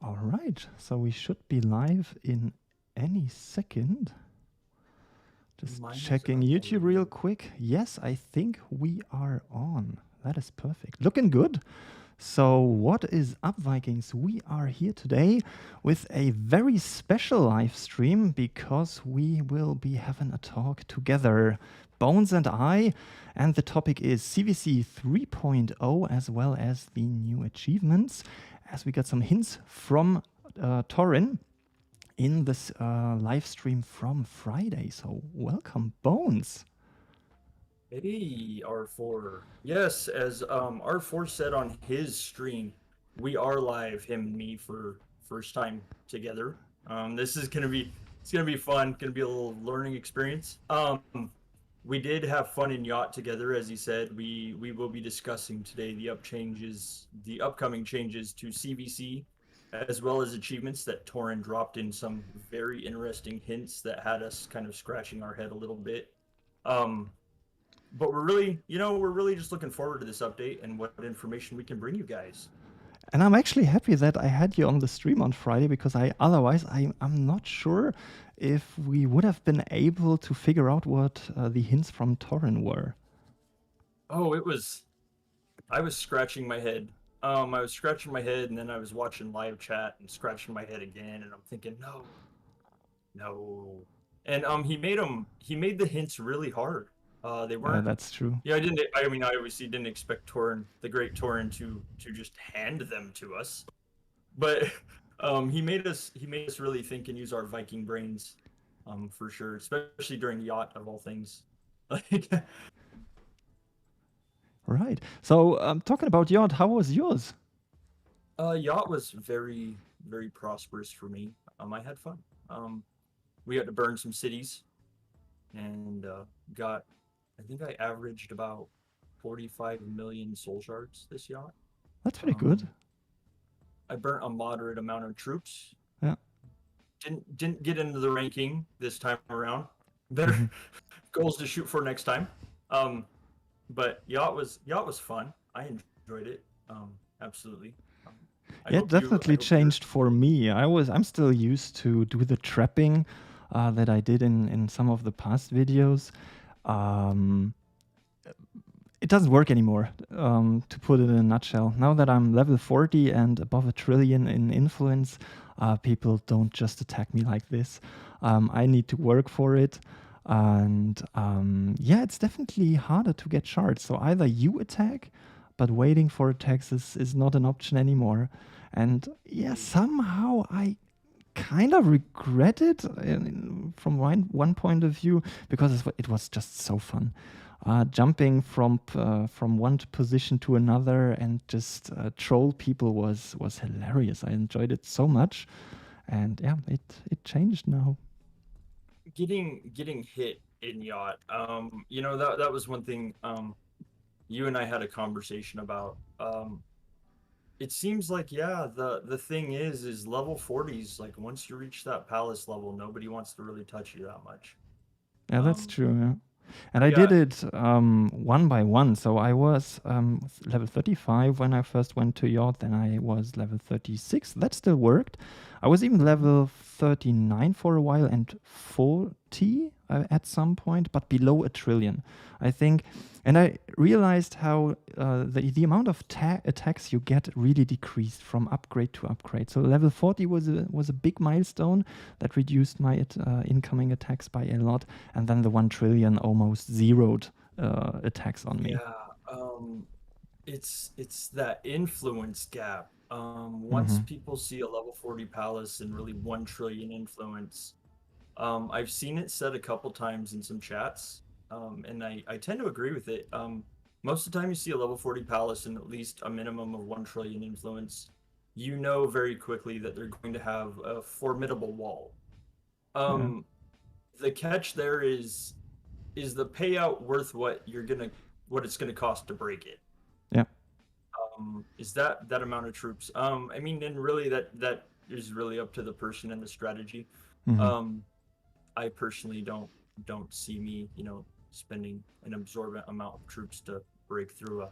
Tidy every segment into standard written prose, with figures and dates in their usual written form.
All right, so we should be live in any second. Just checking YouTube real quick. Yes, I think we are on. That is perfect. Looking good. So what is up, Vikings? We are here today with a very special live stream because we will be having a talk together, Bones and I, and the topic is CvC 3.0 as well as the new achievements, as we got some hints from Torin in this live stream from Friday. So welcome, Bones. Hey, R4. Yes, as R4 said on his stream, we are live, him and me, for first time together. This is it's gonna be fun, gonna be a little learning experience. We did have fun in yacht together, as he said. We will be discussing today the upcoming changes to CvC, as well as achievements that Torin dropped in some very interesting hints that had us kind of scratching our head a little bit. But we're really just looking forward to this update and what information we can bring you guys. And I'm actually happy that I had you on the stream on Friday because otherwise I'm not sure if we would have been able to figure out what the hints from Torin were. Oh, I was scratching my head. I was scratching my head, and then I was watching live chat and scratching my head again, and I'm thinking, no. And he made the hints really hard. They weren't. That's true. Yeah, I mean, I obviously didn't expect Torin, the great Torin, to just hand them to us, but he made us really think and use our Viking brains, for sure, especially during yacht of all things. Like, right. So talking about yacht, how was yours? yacht was very very prosperous for me. I had fun. We got to burn some cities, and got. I think I averaged about 45 million soul shards this yacht. That's pretty good. I burnt a moderate amount of troops. Yeah. Didn't get into the ranking this time around. Better goals to shoot for next time. But yacht was fun. I enjoyed it. Absolutely. Yeah, it definitely changed for me. I'm still used to do the trapping that I did in some of the past videos. It doesn't work anymore, to put it in a nutshell. Now that I'm level 40 and above 1 trillion in influence, people don't just attack me like this. I need to work for it. And yeah, it's definitely harder to get shards. So either you attack, but waiting for attacks is not an option anymore. And yeah, somehow I kind of regret it from one point of view, because it was just so fun. Jumping from one position to another and just troll people was hilarious. I enjoyed it so much, and yeah, it changed now. Getting hit in yacht. That was one thing. You and I had a conversation about. It seems like, yeah, the thing is level 40s, like once you reach that palace level, nobody wants to really touch you that much. Yeah, that's true. Yeah. And I did it one by one. So I was level 35 when I first went to yacht. Then I was level 36. That still worked. I was even level 39 for a while and 40 at some point, but below 1 trillion, I think. And I realized how the amount of attacks you get really decreased from upgrade to upgrade. So level 40 was a big milestone that reduced my incoming attacks by a lot. And then the 1 trillion almost zeroed attacks on me. Yeah, it's that influence gap. Once people see a level 40 palace and really 1 trillion influence, I've seen it said a couple times in some chats, and I tend to agree with it. Most of the time you see a level 40 palace and at least a minimum of 1 trillion influence, you know very quickly that they're going to have a formidable wall. The catch there is the payout worth what it's gonna cost to break it? Yeah. Is that amount of troops? I mean, and really that is really up to the person and the strategy. I personally don't see me, spending an absorbent amount of troops to break through a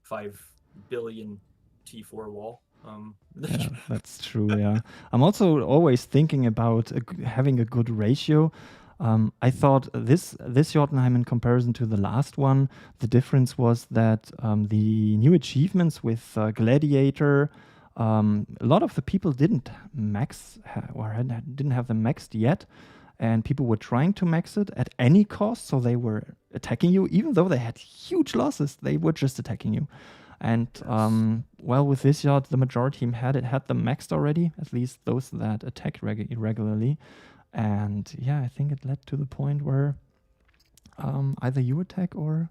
5 billion T4 wall. Yeah, that's true. Yeah, I'm also always thinking about having a good ratio. I thought this Jotunheim, in comparison to the last one, the difference was that the new achievements with Gladiator, a lot of the people didn't didn't have them maxed yet, and people were trying to max it at any cost. So they were attacking you, even though they had huge losses. They were just attacking you. And well, with this yacht, the majority had them maxed already, at least those that attack irregularly. And yeah, I think it led to the point where either you attack or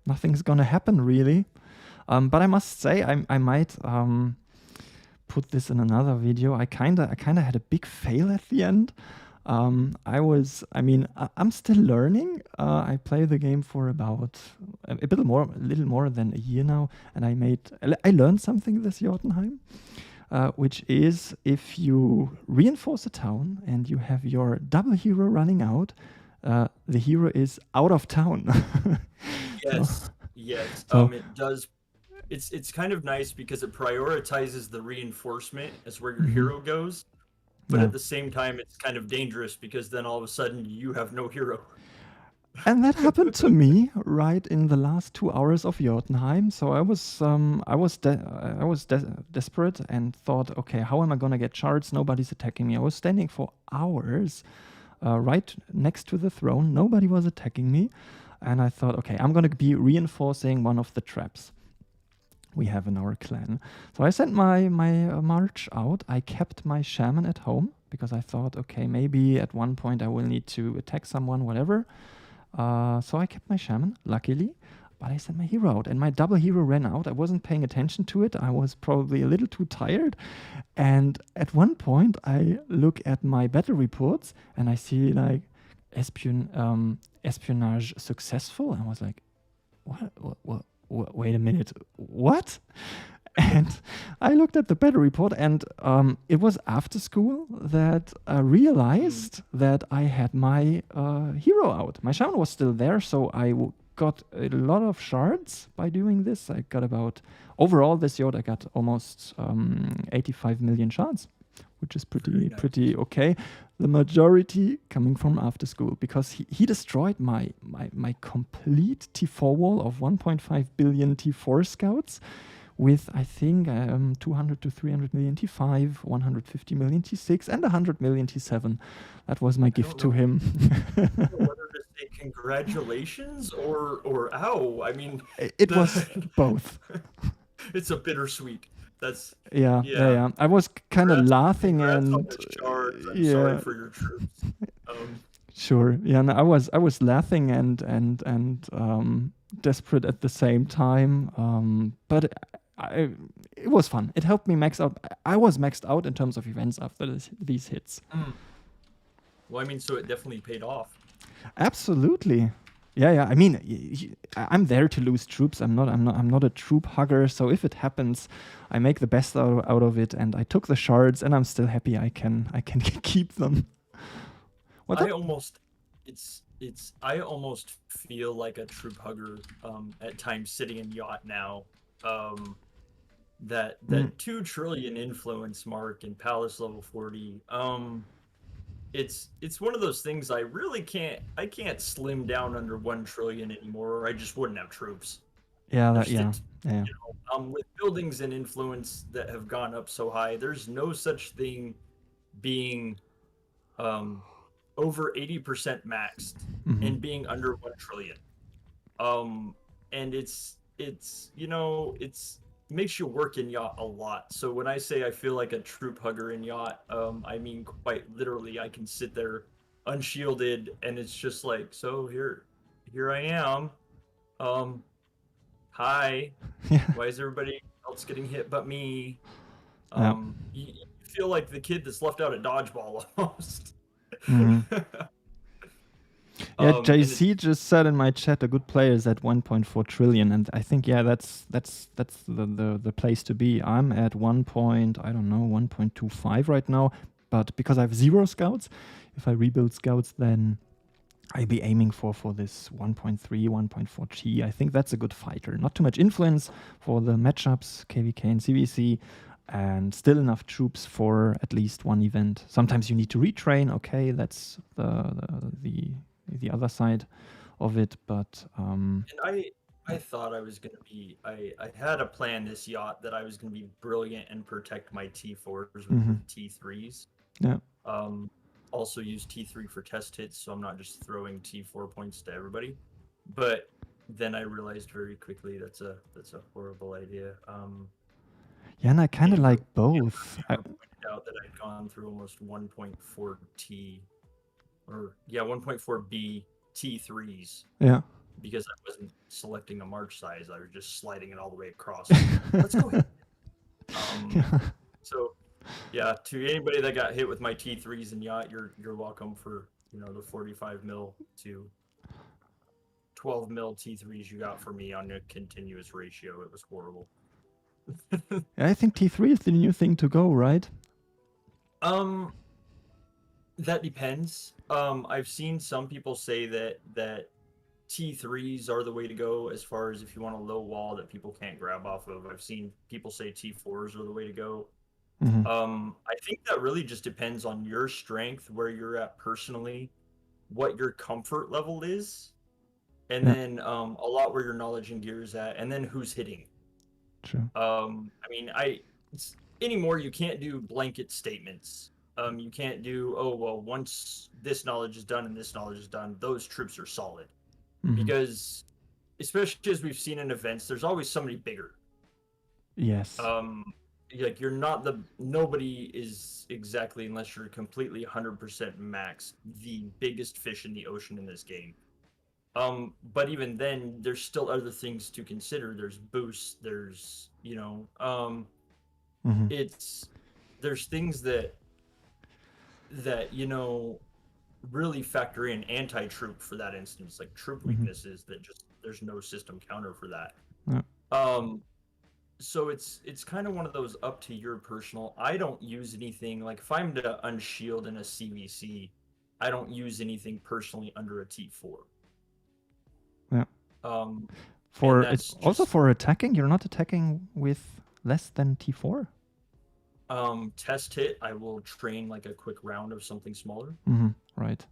nothing's gonna happen really. But I must say, I might put this in another video. I kinda had a big fail at the end. I'm still learning. I play the game for about a little more than a year now, and I learned something this Jotunheim, which is if you reinforce a town and you have your double hero running out, the hero is out of town. Yes. It does. It's kind of nice because it prioritizes the reinforcement as where your hero goes. But at the same time, it's kind of dangerous because then all of a sudden you have no hero. And that happened to me right in the last 2 hours of Jotunheim. So I was desperate and thought, okay, how am I gonna get shards? Nobody's attacking me. I was standing for hours right next to the throne. Nobody was attacking me, and I thought, okay, I'm gonna be reinforcing one of the traps we have in our clan. So I sent my march out. I kept my shaman at home because I thought, okay, maybe at one point I will need to attack someone, whatever. So I kept my shaman, luckily, but I sent my hero out, and my double hero ran out. I wasn't paying attention to it. I was probably a little too tired. And at one point, I look at my battle reports and I see like espionage successful. I was like, what? Wait a minute, what? And I looked at the battle report, and it was after school that I realized that I had my hero out. My shaman was still there, so I got a lot of shards by doing this. I got overall this yacht, I got almost 85 million shards, which is pretty okay. The majority coming from after school, because he destroyed my complete T4 wall of 1.5 billion T4 scouts with, I think, 200 to 300 million T5, 150 million T6, and 100 million T7. That was my gift to him. I don't know whether to say congratulations or ow. I mean, it was both. It's a bittersweet. That's yeah. I was kind of laughing and I'm sorry for your troops. Sure. Yeah, no, I was laughing and desperate at the same time. But it was fun. It helped me max out. I was maxed out in terms of events after these hits. Well, I mean, so it definitely paid off. Absolutely. Yeah. I mean, I'm there to lose troops. I'm not a troop hugger. So if it happens, I make the best out of it. And I took the shards, and I'm still happy I can keep them. I almost feel like a troop hugger at times sitting in yacht now. That 2 trillion influence mark in Palace level 40. It's one of those things I really can't slim down under 1 trillion anymore, or I just wouldn't have troops. Yeah. With buildings and influence that have gone up so high, there's no such thing being over 80% maxed and being under 1 trillion. And it's makes you work in yacht a lot. So when I say I feel like a troop hugger in yacht, I mean quite literally. I can sit there unshielded, and it's just like, so here I am. Hi. Why is everybody else getting hit but me? You feel like the kid that's left out at dodgeball almost. Yeah, JC just said in my chat, a good player is at 1.4 trillion, and I think that's the place to be. I'm at 1.25 right now, but because I have 0 scouts, if I rebuild scouts, then I'd be aiming for this 1.3, 1.4 T. I think that's a good fighter. Not too much influence for the matchups, KVK and CvC. and still enough troops for at least one event. Sometimes you need to retrain. Okay, that's the other side of it. But And I thought I was gonna be I had a plan this yacht that I was gonna be brilliant and protect my T4s with mhm, T3s. yeah, Um, also use T3 for test hits, so I'm not just throwing T4 points to everybody. But then I realized very quickly that's a horrible idea. yeah, and I kind of Amber like both. pointed out that I'd gone through almost 1.4 T or yeah 1.4 B T3s Yeah. because I wasn't selecting a march size. I was just sliding it all the way across. Like, let's go. Yeah. So yeah, to anybody that got hit with my T3s and yacht, you're welcome for the 45 mil to 12 mil T3s you got for me on a continuous ratio. It was horrible. I think T3 is the new thing to go, right? um, that depends. I've seen some people say that T3s are the way to go as far as if you want a low wall that people can't grab off of. I've seen people say T4s are the way to go. Hmm. I think that really just depends on your strength, where you're at personally, what your comfort level is, and Yeah, then a lot where your knowledge and gear is at, and then who's hitting. true. I mean, anymore you can't do blanket statements. You can't do, oh well, once this knowledge is done and this knowledge is done, those troops are solid Hmm. because, especially as we've seen in events, there's always somebody bigger. Yes. Um, like you're not the nobody is exactly unless you're completely 100% max the biggest fish in the ocean in this game. But even then, there's still other things to consider. There's boosts. There's Hmm. it's there's things that really factor in anti-troop for that instance, like troop Hmm. weaknesses that just there's no system counter for that. Yeah. Um, so it's kind of one of those up to your personal. I don't use anything like if I'm to unshield in a CvC, I don't use anything personally under a T4. Yeah. Um, and For it that's also just for attacking, you're not attacking with less than T4. test hit. I will train like a quick round of something smaller. Hmm. Right.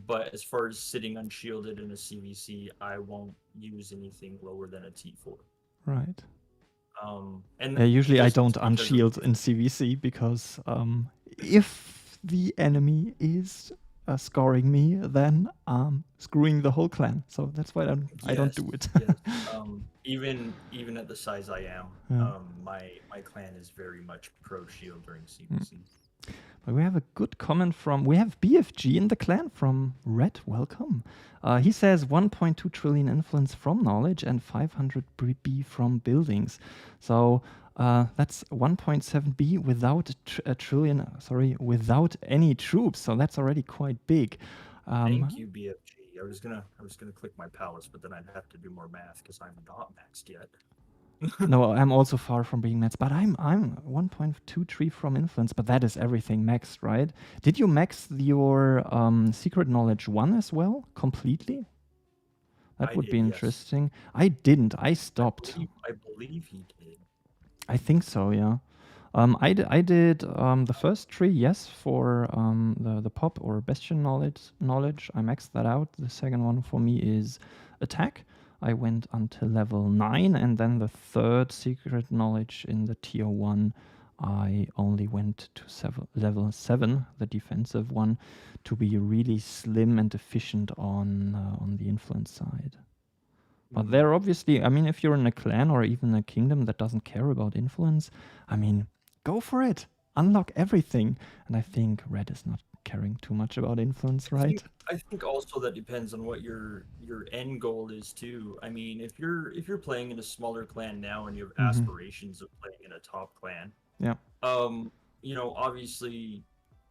But as far as sitting unshielded in a CvC, I won't use anything lower than a T4. Right. And Yeah, usually I just don't because of unshield in CVC because if the enemy is scoring me, then I'm screwing the whole clan. So that's why I don't yes, do it. yes. Even at the size I am, Yeah. my clan is very much pro shield during Mm. CvC. But we have a good comment we have BFG in the clan from Red. Welcome. He says 1.2 trillion influence from knowledge and 500 B from buildings. So that's 1.7 B without a trillion, without any troops. So that's already quite big. Thank you, BFG. I was gonna click my palace, but then I'd have to do more math because I'm not maxed yet. No, I'm also far from being maxed, but I'm 1.23 from influence, but that is everything maxed, right? Did you max your secret knowledge 1 as well completely? That I would be did, yes. interesting. I didn't. I stopped. I believe he did. I think so, yeah. I did the first 3, yes, for the pop or bastion knowledge. I maxed that out. The second one for me is attack. I went until level 9, and then the third secret knowledge in the tier 1, I only went to level 7, the defensive one, to be really slim and efficient on the influence side. But there obviously, I mean, if you're in a clan or even a kingdom that doesn't care about influence, I mean, go for it. Unlock everything. And I think Red is not caring too much about influence, right? I think also that depends on what your end goal is too. I mean, if you're playing in a smaller clan now and you have Mm-hmm. aspirations of playing in a top clan, Yeah. obviously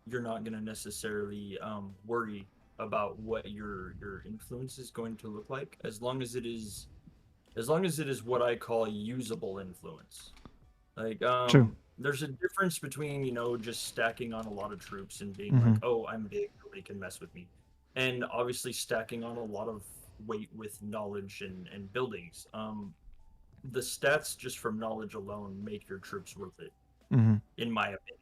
you're not going to necessarily worry about what your influence is going to look like as long as it is what I call usable influence. Like True. there's a difference between, just stacking on a lot of troops and being Mm-hmm. like, "Oh, I'm big, nobody can mess with me." And obviously stacking on a lot of weight with knowledge and buildings. The stats just from knowledge alone make your troops worth it. Mhm. in my opinion.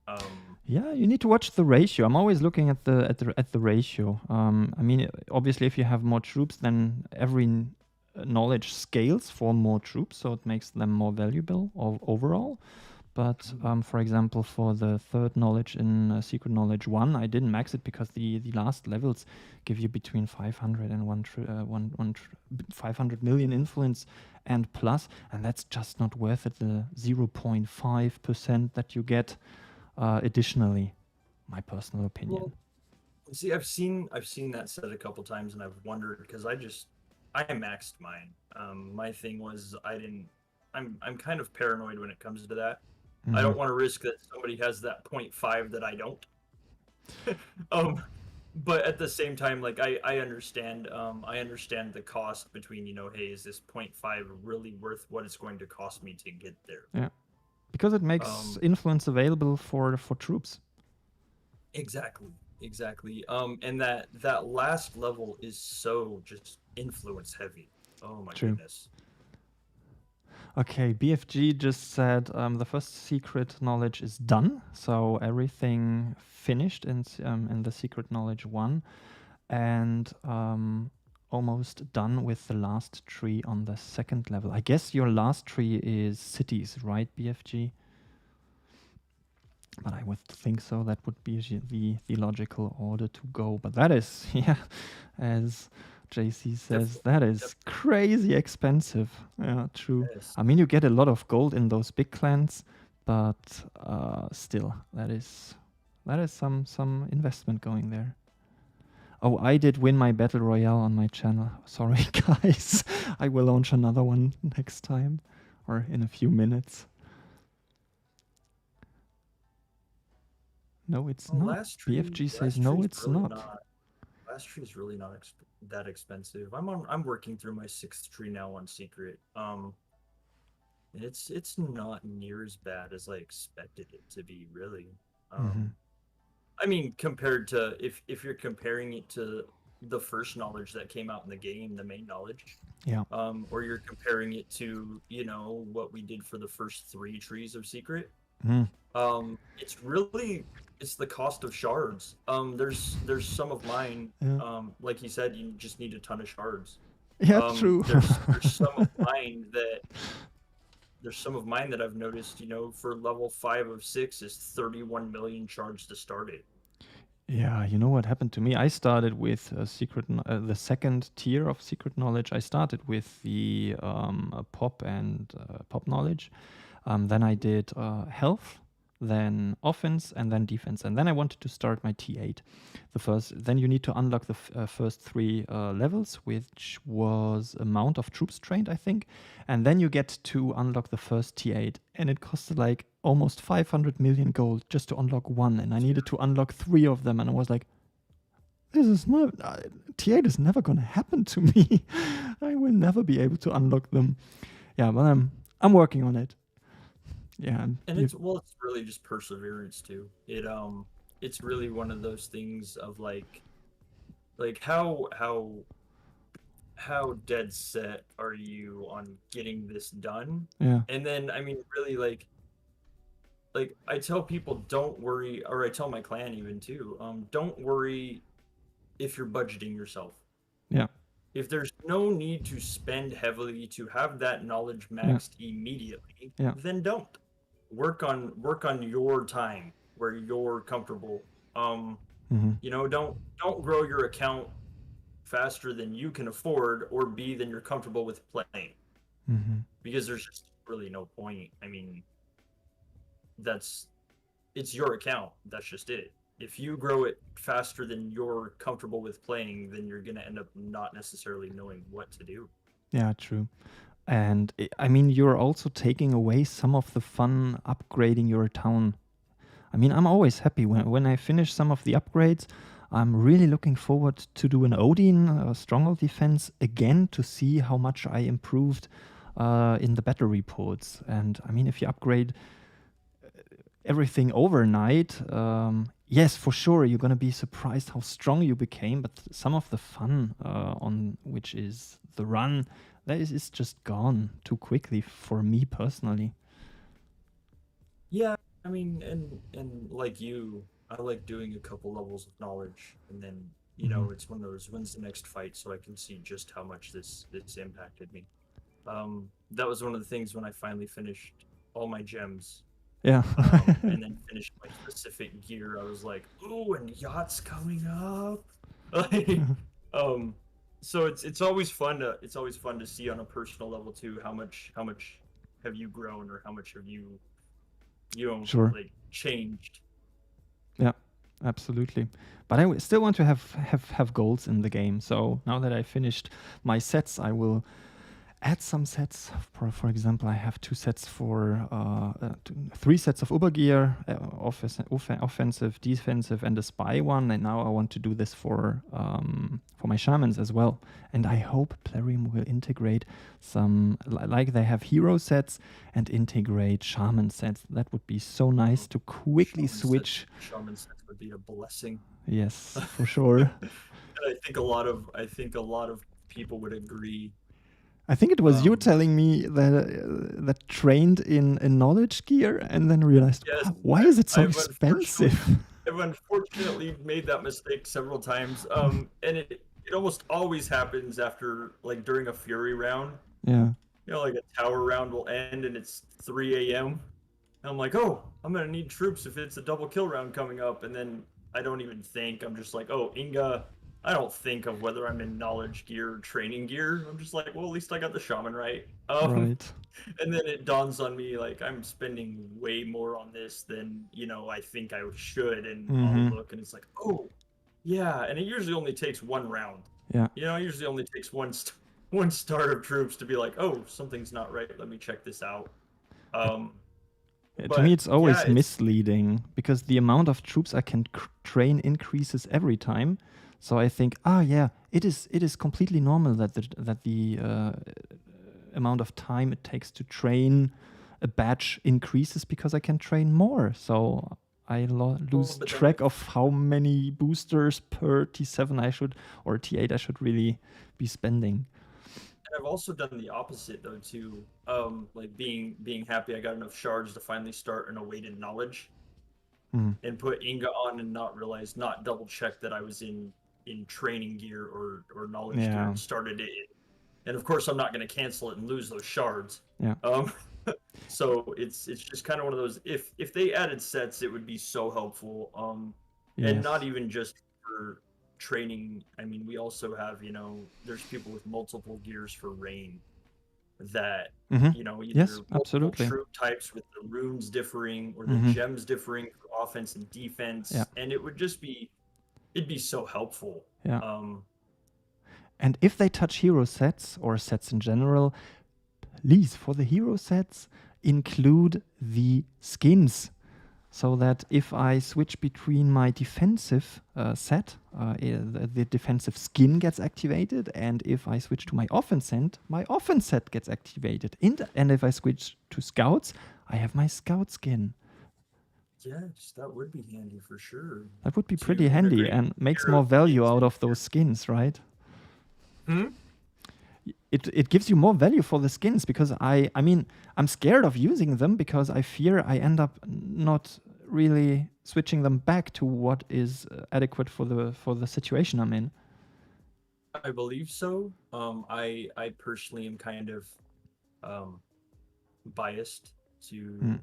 Um, Yeah, you need to watch the ratio. I'm always looking at the ratio. I mean, obviously, if you have more troops, then every knowledge scales for more troops, so it makes them more valuable overall. But for example, for the third knowledge in Secret Knowledge 1, I didn't max it because the last levels give you between 500 and 500 million influence and plus, and that's just not worth it. The 0.5% that you get additionally, my personal opinion. well, see, I've seen that said a couple times, and I've wondered because I maxed mine. My thing was I didn't. I'm kind of paranoid when it comes to that. I Mm-hmm. don't want to risk that somebody has that 0.5 that I don't. um, but at the same time, like I understand the cost between, hey, is this 0.5 really worth what it's going to cost me to get there? Yeah, because it makes Um, influence available for troops. exactly, exactly. And that last level is so just influence heavy. Oh my True. goodness. Okay, BFG just said the first secret knowledge is done, so everything finished in the secret knowledge 1, and almost done with the last tree on the second level. I guess your last tree is cities, right, BFG? But I would think so. That would be the logical order to go. But that is, yeah, as JC says, Definitely, that is definitely crazy expensive. Yeah, true. yes. I mean, you get a lot of gold in those big clans, but still, that is some investment going there. Oh, I did win my battle royale on my channel. Sorry, guys. I will launch another one next time or in a few minutes. No, it's Well, not. BFG says no, it's not. last tree is really not that expensive. I'm working through my sixth tree now on secret. And it's not near as bad as I expected it to be, really. Mm-hmm. I mean, compared to if you're comparing it to the first knowledge that came out in the game, the main knowledge, Yeah. or you're comparing it to, what we did for the first three trees of secret, Mm. it's really it's the cost of shards. There's some of mine, Yeah. like you said, you just need a ton of shards. Yeah, true. There's some of mine that I've noticed, for level 5 of 6 is 31 million shards to start it. Yeah, you know what happened to me? I started with the second tier of secret knowledge. I started with the pop and pop knowledge. Then I did health, then offense, and then defense. And then I wanted to start my T8. Then you need to unlock the first three levels, which was amount of troops trained, I think. And then you get to unlock the first T8. And it costed like almost 500 million gold just to unlock one. And I needed to unlock 3 of them. And I was like, this is not, T8 is never going to happen to me. I will never be able to unlock them. Yeah, but I'm working on it. Yeah, And it's really just perseverance too. It's really one of those things of like how dead set are you on getting this done? yeah, And then, I mean, really, like I tell people, don't worry, or I tell my clan even too, don't worry if you're budgeting yourself. yeah, If there's no need to spend heavily to have that knowledge yeah, maxed immediately, yeah. then don't. Work on your time where you're comfortable. Um, Mm-hmm. don't grow your account faster than you can afford or B than you're comfortable with playing, Mm-hmm. because there's just really no point. I mean, that's it's your account. That's just it. If you grow it faster than you're comfortable with playing, then you're gonna end up not necessarily knowing what to do. Yeah, true. And I mean, you're also taking away some of the fun upgrading your town. I mean, I'm always happy when I finish some of the upgrades. I'm really looking forward to do an Odin stronghold defense again to see how much I improved in the battle reports. And I mean, if you upgrade everything overnight, yes, for sure, you're going to be surprised how strong you became. But some of the fun on which is the run, that is just gone too quickly for me personally. Yeah, I mean, and like you, I like doing a couple levels of knowledge, and then Hmm. it's one of those when's the next fight, so I can see just how much this impacted me. That was one of the things when I finally finished all my gems, Yeah. and then finished my specific gear. I was like, "Ooh, and yacht's coming up!" Like, um, so it's always fun to see on a personal level too how much have you grown or how much have Sure. like changed. Yeah, absolutely. But I still want to have goals in the game. So now that I finished my sets, I will add some sets. For example, I have three sets of Ubergear, offensive, defensive, and a spy one. And now I want to do this for my shamans as well. And I hope Plarium will integrate some, like they have hero sets, and integrate shaman sets. That would be so nice to quickly switch. Shaman sets would be a blessing. Yes, for sure. And I think a lot of people would agree. I think it was you Um, telling me that trained in knowledge gear and then realized, yes, why is it so I've unfortunately expensive? I've unfortunately made that mistake several times. And it almost always happens after like during a Fury round. Yeah, Like a tower round will end and it's 3 a.m. And I'm like, oh, I'm gonna need troops if it's a double kill round coming up. And then I don't even think. I'm just like, oh, Inga. I don't think of whether I'm in knowledge gear or training gear. I'm just like, well, at least I got the shaman right. right. And then it dawns on me like I'm spending way more on this than I think I should. And I'll Mm-hmm. look and it's like, oh, yeah. And it usually only takes one round. Yeah. It usually only takes one start of troops to be like, oh, something's not right. Let me check this out. Uh, Um, To me, but it's yeah, always misleading because the amount of troops I can train increases every time. So I think, yeah, it is completely normal that the amount of time it takes to train a batch increases because I can train more. So I lose but then track of how many boosters per T7 I should or T8 I should really be spending. I've also done the opposite though too. Like being happy I got enough shards to finally start an awaited knowledge Mm. and put Inga on and not double check that I was in training gear or knowledge gear Yeah, and started it. And of course, I'm not going to cancel it and lose those shards. yeah, Um, so it's just kind of one of those. If they added sets, it would be so helpful. And not yes. even just for training. I mean, we also have there's people with multiple gears for rain that Mm-hmm. Yes, either multiple absolutely. troop types with the runes differing or the Mm-hmm. gems differing for offense and Yeah, defense, and it'd be so helpful. yeah. Um, And if they touch hero sets or sets in general, please, for the hero sets, include the skins. So that if I switch between my defensive set, the defensive skin gets activated, and if I switch to my offense set gets activated. And if I switch to scouts, I have my scout skin. yes, that would be handy for sure. That would be pretty To handy integrate and makes your more value out into of those skins, right? Hmm? It gives you more value for the skins because I mean I'm scared of using them because I fear I end up not really switching them back to what is adequate for the situation I'm in. I believe so. I personally am kind of um biased Mm. to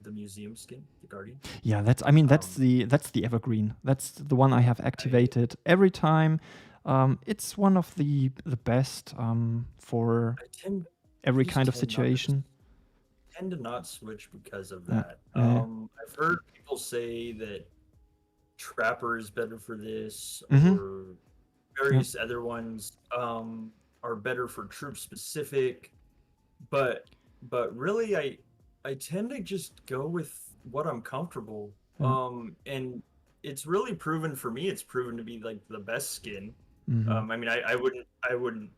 the museum skin, the Guardian. Yeah, that's I mean Um, that's the evergreen. That's the one I have I activated every time. It's one of the best for I tend I every just kind of situation. tend to not switch because of Yeah, that. yeah, I've heard people say that Trapper is better for this, yeah. Mm-hmm. or Yeah, various other ones are better for troop specific. But really, I tend to just go with what I'm comfortable. yeah. And it's really proven for me. It's proven to be like the best skin. Mm-hmm. I mean, I wouldn't,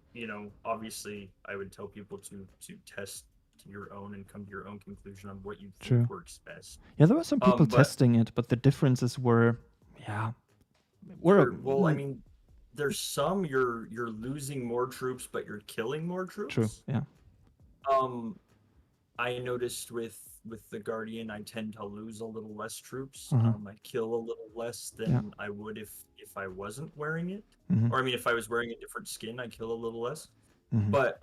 obviously, I would tell people to test your own and come to your own conclusion on what you think True. works best. Yeah, there were some people But testing it, but the differences were, yeah, were well, I mean, there's some you're losing more troops, but you're killing more true. troops. Yeah. Um, I noticed with the Guardian, I tend to lose a little less troops. Uh-huh. I kill a little less Yeah. than I would if I wasn't wearing it. Mm-hmm. Or I mean, if I was wearing a different skin, I kill a little less. Mm-hmm. But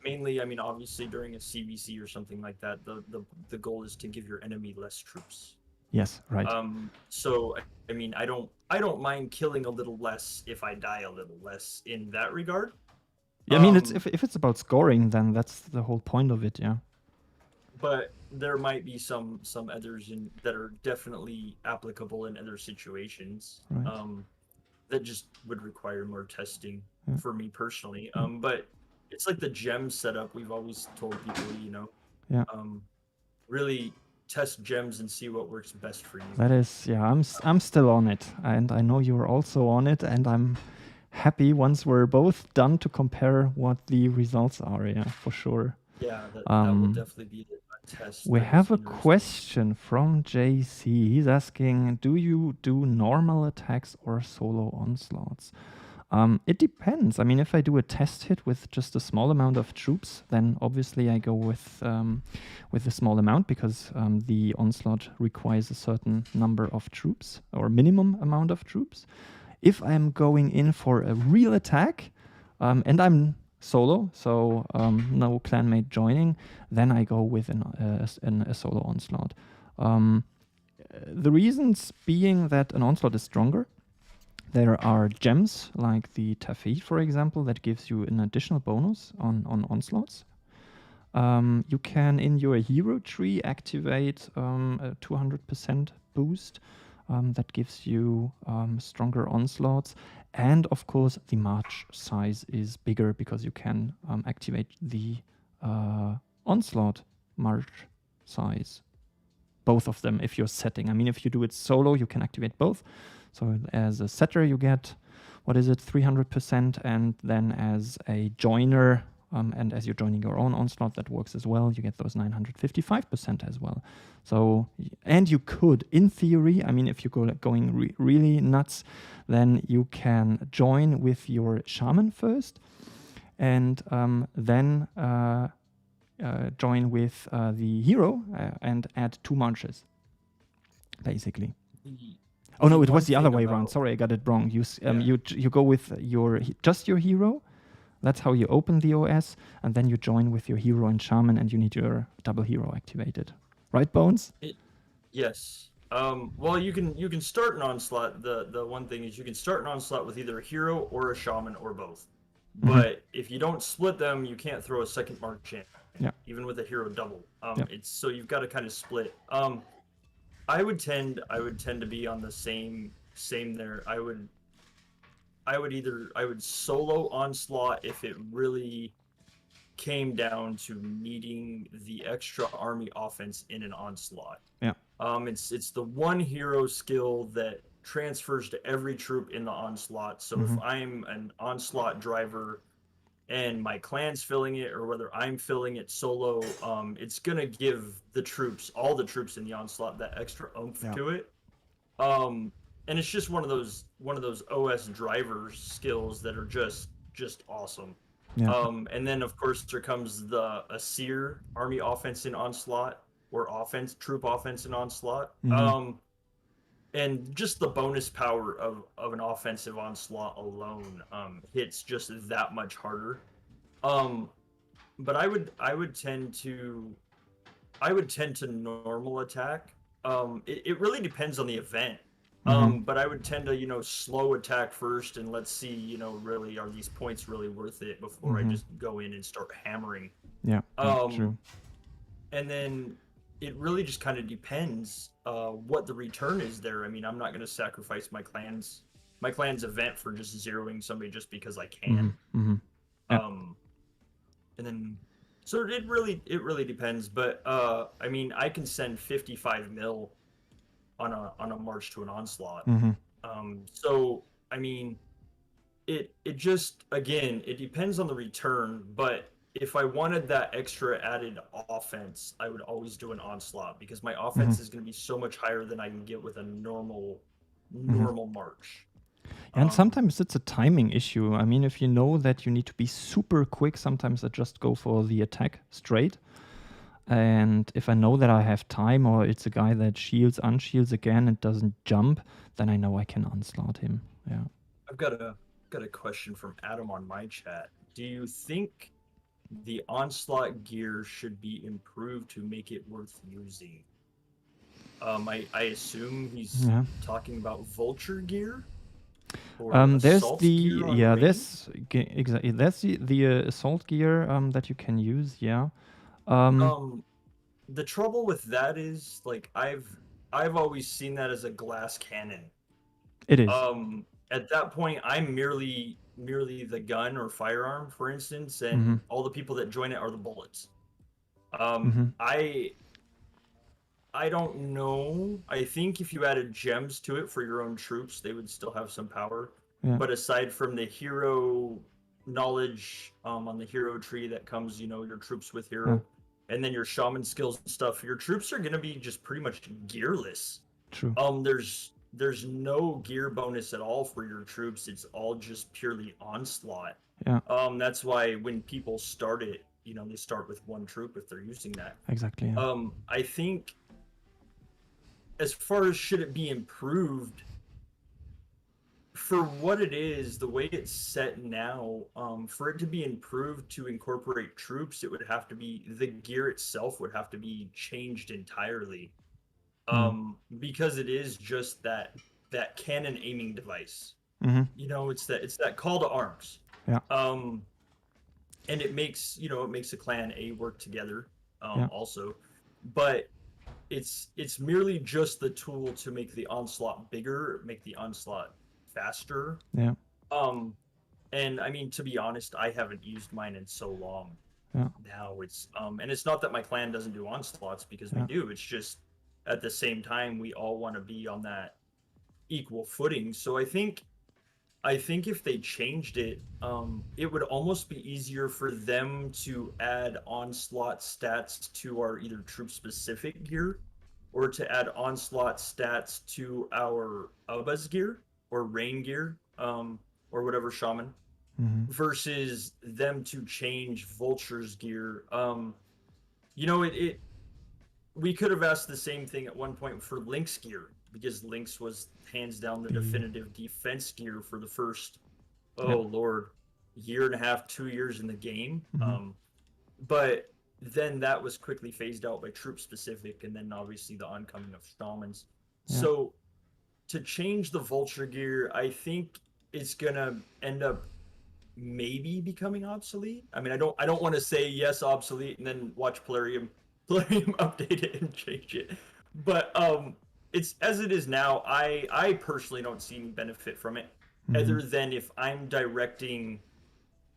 mainly, I mean, obviously during a CvC or something like that, the goal is to give your enemy less troops. Yes, right. So I mean, I don't mind killing a little less if I die a little less in that regard. Yeah, I mean, it's if it's about scoring, then that's the whole point of it. Yeah. But there might be some others that are definitely applicable in other situations. Right. That just would require more testing Yeah. for me personally. But it's like the gem setup. We've always told people, Yeah. Really test gems and see what works best for you. That is, yeah. I'm still on it, and I know you're also on it, and I'm happy once we're both done to compare what the results are. Yeah, for sure. Yeah, that will definitely be a test. We have a question from JC. He's asking, do you do normal attacks or solo onslaughts? It depends. I mean, if I do a test hit with just a small amount of troops, then obviously I go with a small amount because the onslaught requires a certain number of troops or minimum amount of troops. If I'm going in for a real attack, and I'm solo, so no clanmate joining, then I go with a solo onslaught. The reasons being that an onslaught is stronger. There are gems like the Taffy, for example, that gives you an additional bonus on onslaughts. You can, in your hero tree, activate a 200% boost that gives you stronger onslaughts. And of course, the march size is bigger because you can activate the onslaught march size. Both of them if you're setting. I mean, if you do it solo, you can activate both. So as a setter, you get, 300%, and then as a joiner, and as you're joining your own onslaught, that works as well. You get those 955% as well. So, and you could, in theory, I mean, if you're going really nuts, then you can join with your shaman first, and then join with the hero and add 2 marches, basically. Oh no, it was the other way around. Sorry, I got it wrong. You go with just your hero. That's how you open the OS, and then you join with your hero and shaman, and you need your double hero activated. Right, Bones? Yes. Well, you can start an onslaught. The one thing is you can start an onslaught with either a hero or a shaman or both. But if you don't split them, you can't throw a second march in. Yeah. Even with a hero double. It's so you've got to kind of split. I would tend to be on the same there. I would solo onslaught if it really came down to needing the extra army offense in an onslaught. Yeah. It's the one hero skill that transfers to every troop in the onslaught. So if I'm an onslaught driver and my clan's filling it, or whether I'm filling it solo, it's gonna give all the troops in the onslaught, that extra oomph to it. And it's just one of those OS driver skills that are just awesome. Yeah. And then of course there comes the Asir army offense in onslaught, or troop offense in onslaught. And just the bonus power of an offensive onslaught alone hits just that much harder. But I would tend to normal attack. It really depends on the event. But I would tend to slow attack first, and let's see really, are these points really worth it before I just go in and start hammering. Yeah. True. And then it really just kind of depends what the return is there. I mean, I'm not going to sacrifice my clan's event for just zeroing somebody just because I can. And then so it really depends. But I mean, I can send 55 mil on a march to an onslaught. So I mean, it just, again, it depends on the return. But if I wanted that extra added offense, I would always do an onslaught, because my offense is going to be so much higher than I can get with a normal march. And sometimes it's a timing issue. I mean, if you know that you need to be super quick, sometimes I just go for the attack straight. And if I know that I have time, or it's a guy that shields, unshields again, and doesn't jump, then I know I can onslaught him. Yeah. I've got a question from Adam on my chat. Do you think the onslaught gear should be improved to make it worth using? I assume he's Yeah. talking about vulture gear or There's assault gear on range. exactly the assault gear that you can use. Yeah. Um, Um, the trouble with that is like I've always seen that as a glass cannon. it is. At that point, I'm merely the gun or firearm, for instance, Mm-hmm. and all the people that join it are the bullets. Mm-hmm. I don't know. I think if you added gems to it for your own troops, they would still have some power. Yeah. But aside from the hero knowledge on the hero tree that comes, your troops with Yeah. hero, and then your shaman skills and stuff, your troops are gonna be just pretty much gearless. True. There's no gear bonus at all for your troops. It's all just purely onslaught. Yeah. That's why when people start it, they start with one troop if they're using that. Exactly. Yeah. I think as far as should it be improved, for what it is, the way it's set now, for it to be improved to incorporate troops, it would have to be the gear itself would have to be changed entirely. Because it is just that cannon aiming device. Mm-hmm. It's that call to arms. Yeah. And it makes a clan A work together. Yeah. Also, but it's merely just the tool to make the onslaught bigger, make the onslaught faster. Yeah. And I mean, to be honest, I haven't used mine in so long. Yeah. Now and it's not that my clan doesn't do onslaughts, because we Yeah. do. It's just at the same time we all want to be on that equal footing. So I think if they changed it, it would almost be easier for them to add onslaught stats to our either troop specific gear, or to add onslaught stats to our Ubba's gear or rain gear, or whatever shaman, Mm-hmm. versus them to change Vulture's gear. We could have asked the same thing at one point for Link's gear, because Link's was hands down the definitive defense gear for the first, Lord, year and a half, 2 years in the game. Mm-hmm. But then that was quickly phased out by troop specific, and then obviously the oncoming of shamans. Yeah. So to change the Vulture gear, I think it's gonna end up maybe becoming obsolete. I mean, I don't want to say yes obsolete and then watch Plarium update it and change it. But it's as it is now. I personally don't see any benefit from it, other than if I'm directing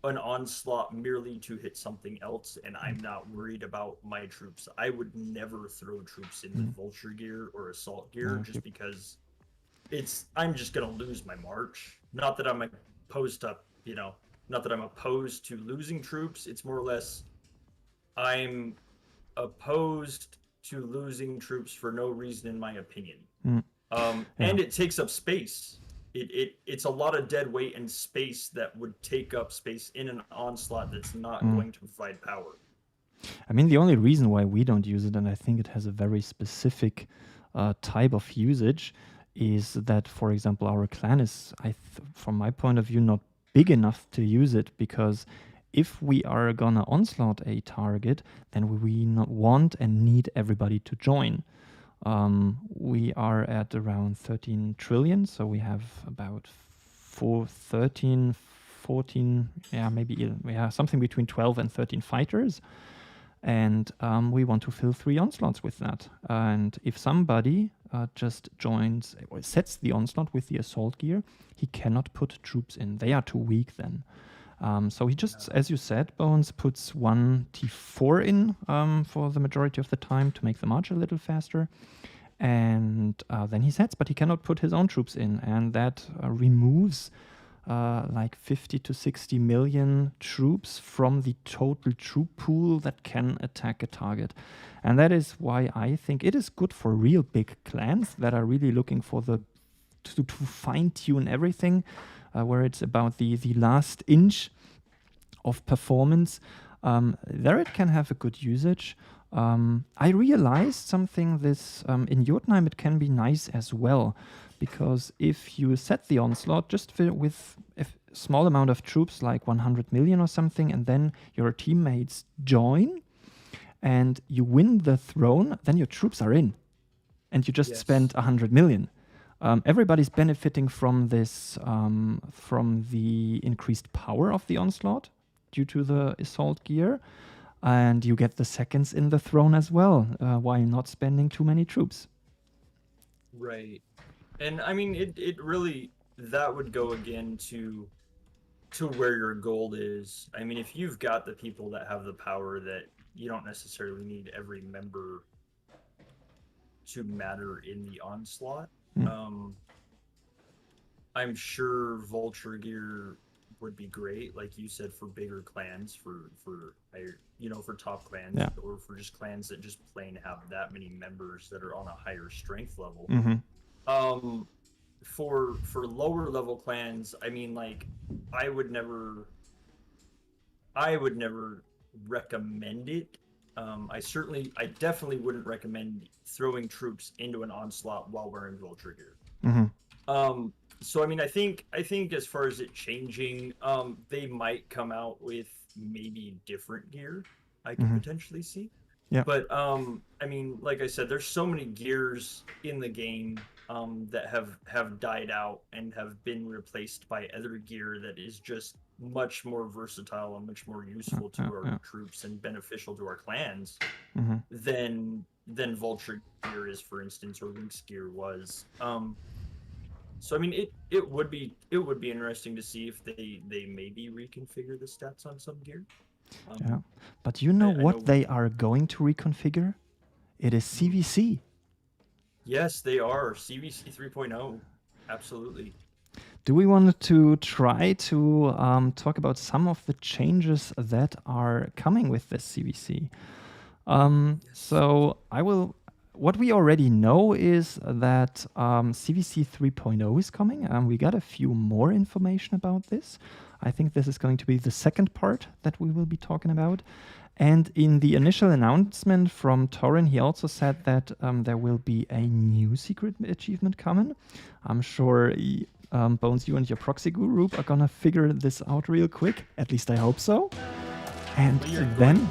an onslaught merely to hit something else and I'm not worried about my troops. I would never throw troops in with Vulture gear or assault gear, just because I'm just gonna lose my march. Not that I'm opposed to losing troops. It's more or less I'm opposed to losing troops for no reason, in my opinion. And it takes up space. It's a lot of dead weight and space that would take up space in an onslaught that's not going to provide power. I mean, the only reason why we don't use it, and I think it has a very specific type of usage, is that, for example, our clan is, from my point of view, not big enough to use it, because if we are gonna onslaught a target, then we not want and need everybody to join. We are at around 13 trillion, so we have about 13, 14, maybe we have something between 12 and 13 fighters. And we want to fill 3 onslaughts with that. And if somebody just joins or sets the onslaught with the assault gear, he cannot put troops in. They are too weak then. So he just, as you said, Bones, puts 1 T4 in for the majority of the time to make the march a little faster. And then he sets, but he cannot put his own troops in. And that removes like 50 to 60 million troops from the total troop pool that can attack a target. And that is why I think it is good for real big clans that are really looking for to fine-tune everything, where it's about the last inch of performance. There it can have a good usage. I realized something this in Jotunheim it can be nice as well, because if you set the onslaught just with a small amount of troops, like 100 million or something, and then your teammates join and you win the throne, then your troops are in and you just spend 100 million. Everybody's benefiting from this, from the increased power of the onslaught due to the assault gear. And you get the seconds in the throne as well, while not spending too many troops. Right. And I mean, it really, that would go again to where your goal is. I mean, if you've got the people that have the power, that you don't necessarily need every member to matter in the onslaught. I'm sure Vulture gear would be great, like you said, for bigger clans, for higher, for top clans, or for just clans that just plain have that many members that are on a higher strength level. For lower level clans, I mean, like, I would never recommend it. I definitely wouldn't recommend throwing troops into an onslaught while wearing Vulture gear. So I mean, I think as far as it changing, they might come out with maybe different gear. I could potentially see. Yeah. But I mean, like I said, there's so many gears in the game that have died out and have been replaced by other gear that is just much more versatile and much more useful to our troops and beneficial to our clans than Vulture gear is, for instance, or Lynx gear was. So I mean, it would be interesting to see if they maybe reconfigure the stats on some gear. Yeah, but you know what they are going to reconfigure? It is CvC. Yes, they are CvC 3.0. Absolutely. Do we want to try to talk about some of the changes that are coming with this CvC? So I will. What we already know is that CvC 3.0 is coming. We got a few more information about this. I think this is going to be the second part that we will be talking about. And in the initial announcement from Torrin, he also said that there will be a new secret achievement coming. I'm sure Bones, you and your proxy group are gonna figure this out real quick. At least I hope so. And then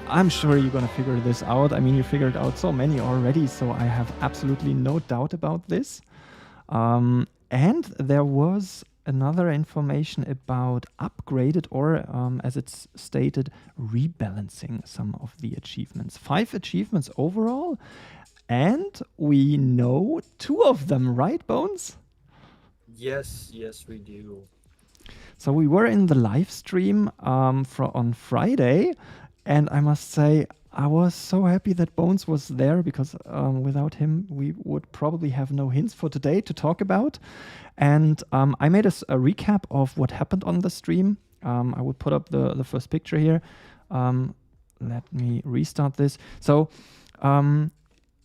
I'm sure you're gonna figure this out. I mean, you figured out so many already, so I have absolutely no doubt about this. And there was another information about upgraded, or as it's stated, rebalancing some of the achievements. 5 achievements overall, and we know 2 of them, right, Bones? Yes, we do. So we were in the live stream on Friday, and I must say, I was so happy that Bones was there, because without him, we would probably have no hints for today to talk about. And I made a recap of what happened on the stream. I will put up the first picture here. Let me restart this. So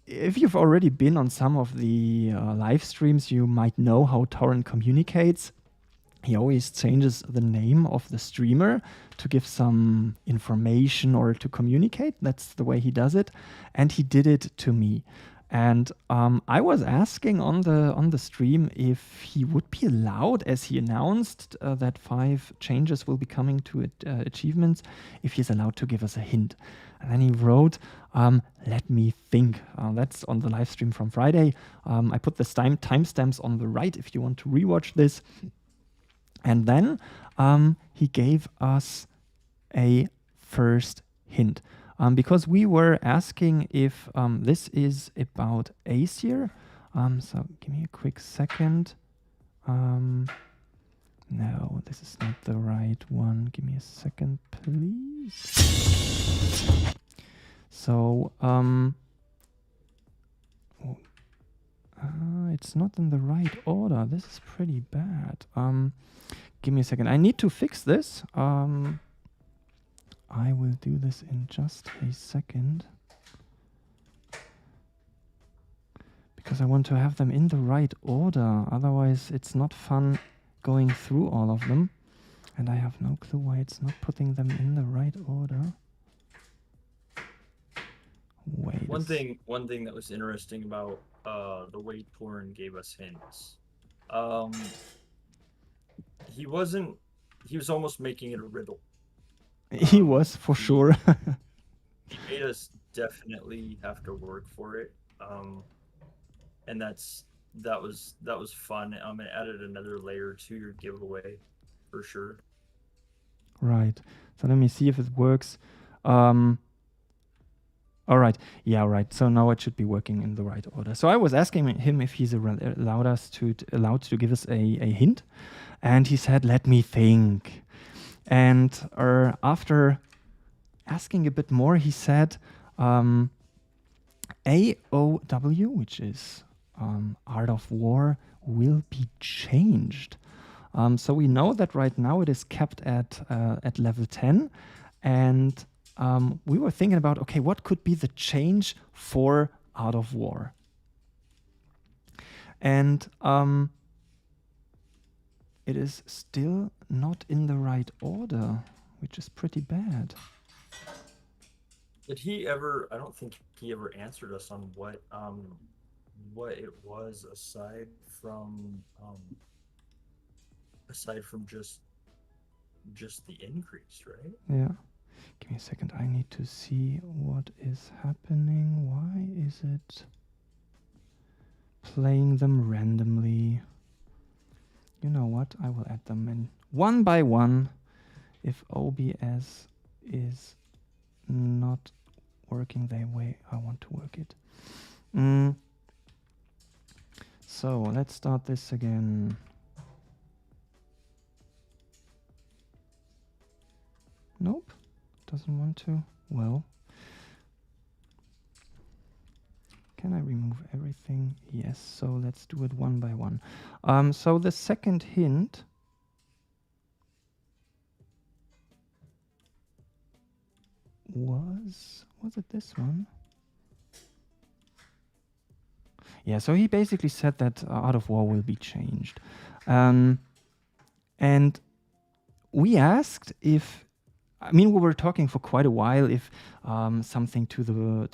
if you've already been on some of the live streams, you might know how Torrin communicates. He always changes the name of the streamer to give some information or to communicate. That's the way he does it. And he did it to me. And I was asking on the stream if he would be allowed, as he announced that 5 changes will be coming to achievements, if he's allowed to give us a hint. And then he wrote, let me think. That's on the live stream from Friday. I put the timestamps on the right if you want to rewatch this. And then he gave us a first hint. Because we were asking if this is about Aesir. So give me a quick second. No, this is not the right one. Give me a second, please. So it's not in the right order. This is pretty bad. Give me a second. I need to fix this. I will do this in just a second, because I want to have them in the right order. Otherwise, it's not fun going through all of them. And I have no clue why it's not putting them in the right order. because one thing that was interesting about the way Torn gave us hints, um, he wasn't. He was almost making it a riddle. he was for He sure. he made us definitely have to work for it. And that was fun. It added another layer to your giveaway, for sure. Right. So let me see if it works. Um, all right. Yeah, right. So now it should be working in the right order. So I was asking him if he's allowed to give us a hint, and he said, "Let me think." And after asking a bit more, he said, AOW, which is Art of War, will be changed. So we know that right now it is kept at level 10, and we were thinking about, okay, what could be the change for Art of War? And it is still not in the right order, which is pretty bad. Did he ever? I don't think he ever answered us on what it was aside from just the increase, right? Yeah. Give me a second. I need to see what is happening. Why is it playing them randomly? You know what? I will add them in one by one. If OBS is not working the way I want to work it. So let's start this again. Nope, doesn't want to. Well, can I remove everything? Yes, so let's do it one by one. So the second hint was it this one? Yeah, so he basically said that Art of War will be changed. And we asked if, I mean, we were talking for quite a while if something to the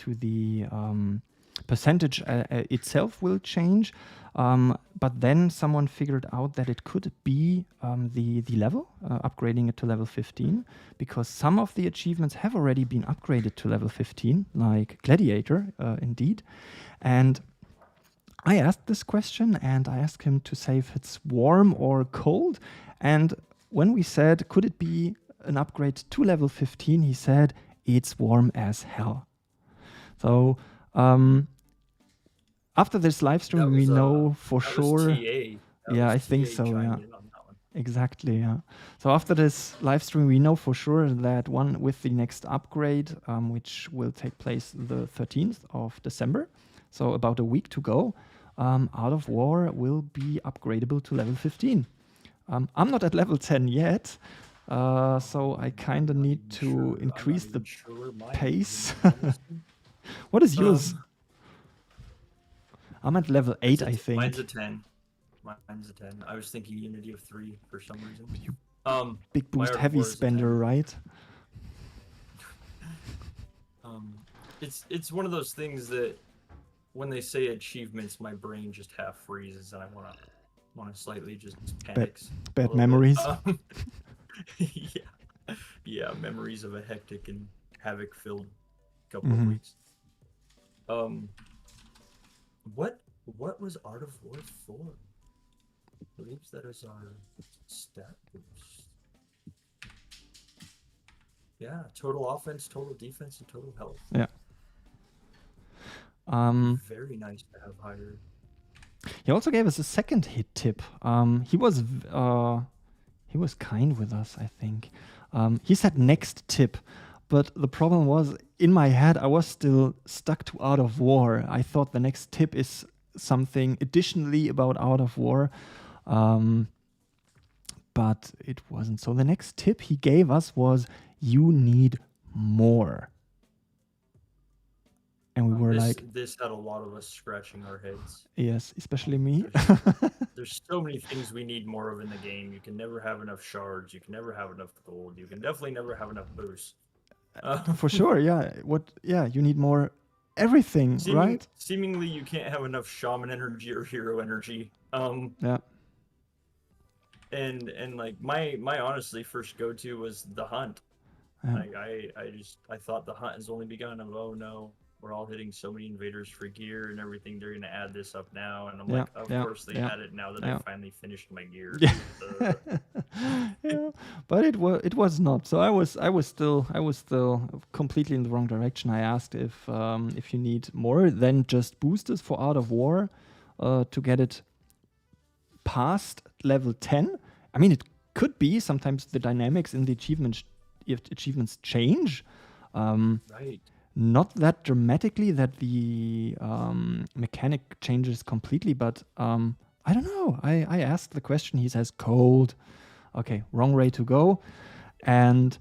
percentage itself will change. But then someone figured out that it could be the level, upgrading it to level 15, because some of the achievements have already been upgraded to level 15, like Gladiator, indeed. And I asked this question, and I asked him to say if it's warm or cold. And when we said, could it be an upgrade to level 15, he said, it's warm as hell. So after this live stream, we know for sure. Yeah, I think so. Yeah, exactly. Yeah. So after this live stream, we know for sure that one with the next upgrade, which will take place the 13th of December, so about a week to go, Art of War will be upgradable to level 15. I'm not at level 10 yet, so I kind of need to increase the pace. What is yours? I'm at level 8, I think. Mine's a 10. Mine's a 10. I was thinking Unity of 3 for some reason. You big boost heavy spender, right? It's one of those things that when they say achievements, my brain just half freezes and I want to slightly just panics. Bad memories. Yeah, memories of a hectic and havoc-filled couple of weeks. What was Art of War for? I believe that is our stat boost. Yeah, total offense, total defense, and total health. Yeah. Very nice to have higher. He also gave us a second hit tip. He was kind with us, I think. He said next tip, but the problem was in my head I was still stuck to Art of War. I thought the next tip is something additionally about Art of War, but it wasn't. So the next tip he gave us was, you need more. And we were this had a lot of us scratching our heads. Yes, especially me. There's so many things we need more of in the game. You can never have enough shards. You can never have enough gold. You can definitely never have enough boosts. For sure, yeah. You need more everything, right? Seemingly you can't have enough shaman energy or hero energy. Yeah, And like my honestly first go to was the hunt. yeah, Like I thought the hunt has only begun. Of oh no, we're all hitting so many invaders for gear and everything. They're gonna add this up now, and I'm yeah, like, of yeah, course they yeah, add it now that I yeah. finally finished my gear. Yeah. Yeah, but it was not. So I was still completely in the wrong direction. I asked if you need more than just boosters for Art of War to get it past level 10. I mean, it could be sometimes the dynamics in the achievements change. Right. Not that dramatically that the mechanic changes completely, but I don't know. I asked the question. He says cold. Okay, wrong way to go. And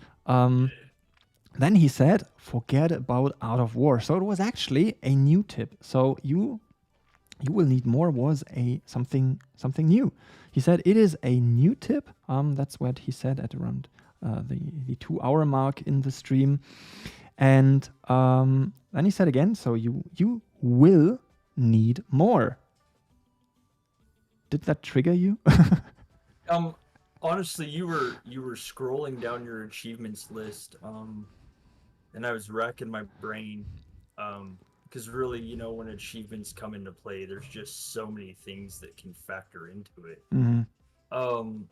then he said, forget about Out of War. So it was actually a new tip. So you will need more was a something new. He said it is a new tip. That's what he said at around the 2 hour mark in the stream. And then he said again, so you will need more. Did that trigger you? Um, Honestly, you were scrolling down your achievements list, and I was racking my brain, because really, when achievements come into play, there's just so many things that can factor into it. Mm-hmm. Um,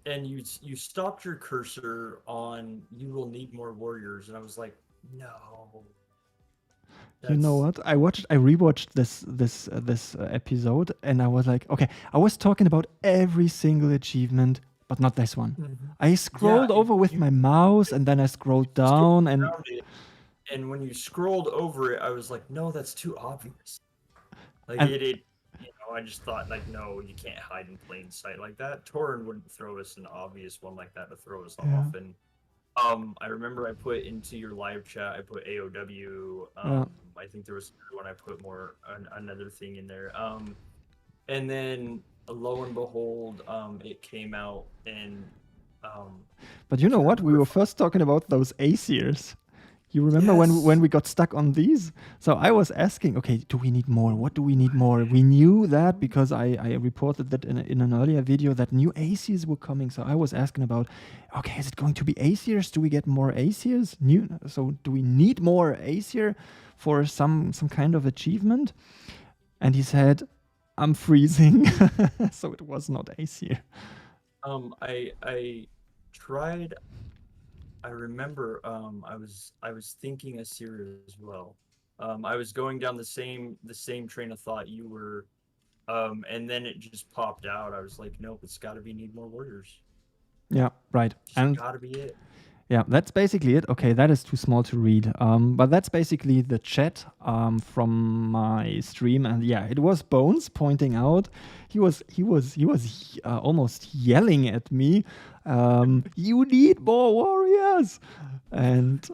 and you stopped your cursor on you will need more warriors, and I was like, no, You know that's what? I rewatched this episode, and I was like, okay, I was talking about every single achievement, but not this one. Mhm. I Yeah, scrolled over with my mouse, and then I scrolled scrolled down, and around it, and when you scrolled over it, I was like, no, that's too obvious. Like and I just thought like, no, you can't hide in plain sight like that. Torrent wouldn't throw us an obvious one like that to throw us yeah, off. And I remember I put into your live chat, I put AOW. yeah. I think there was one I put more another thing in there. And then lo and behold, it came out, and But you I know can't what? We remember were if first talking about those Aesirs. You remember when yes. we got stuck on these? So I was asking, okay, do we need more? What do we need more? We knew that because I reported that in an earlier video that new Aesirs were coming. So I was asking about, okay, is it going to be Aesirs? Do we get more Aesirs? So do we need more Aesir for some kind of achievement? And he said, I'm freezing. So it was not Aesir. I tried. I remember I was thinking Assyria as well. I was going down the same train of thought you were, and then it just popped out. I was like, nope, it's got to be need more warriors. Yeah, right. Just And got to be it. yeah, that's basically it. Okay, that is too small to read. But that's basically the chat from my stream, and yeah, it was Bones pointing out. He was almost yelling at me. You need more warriors, and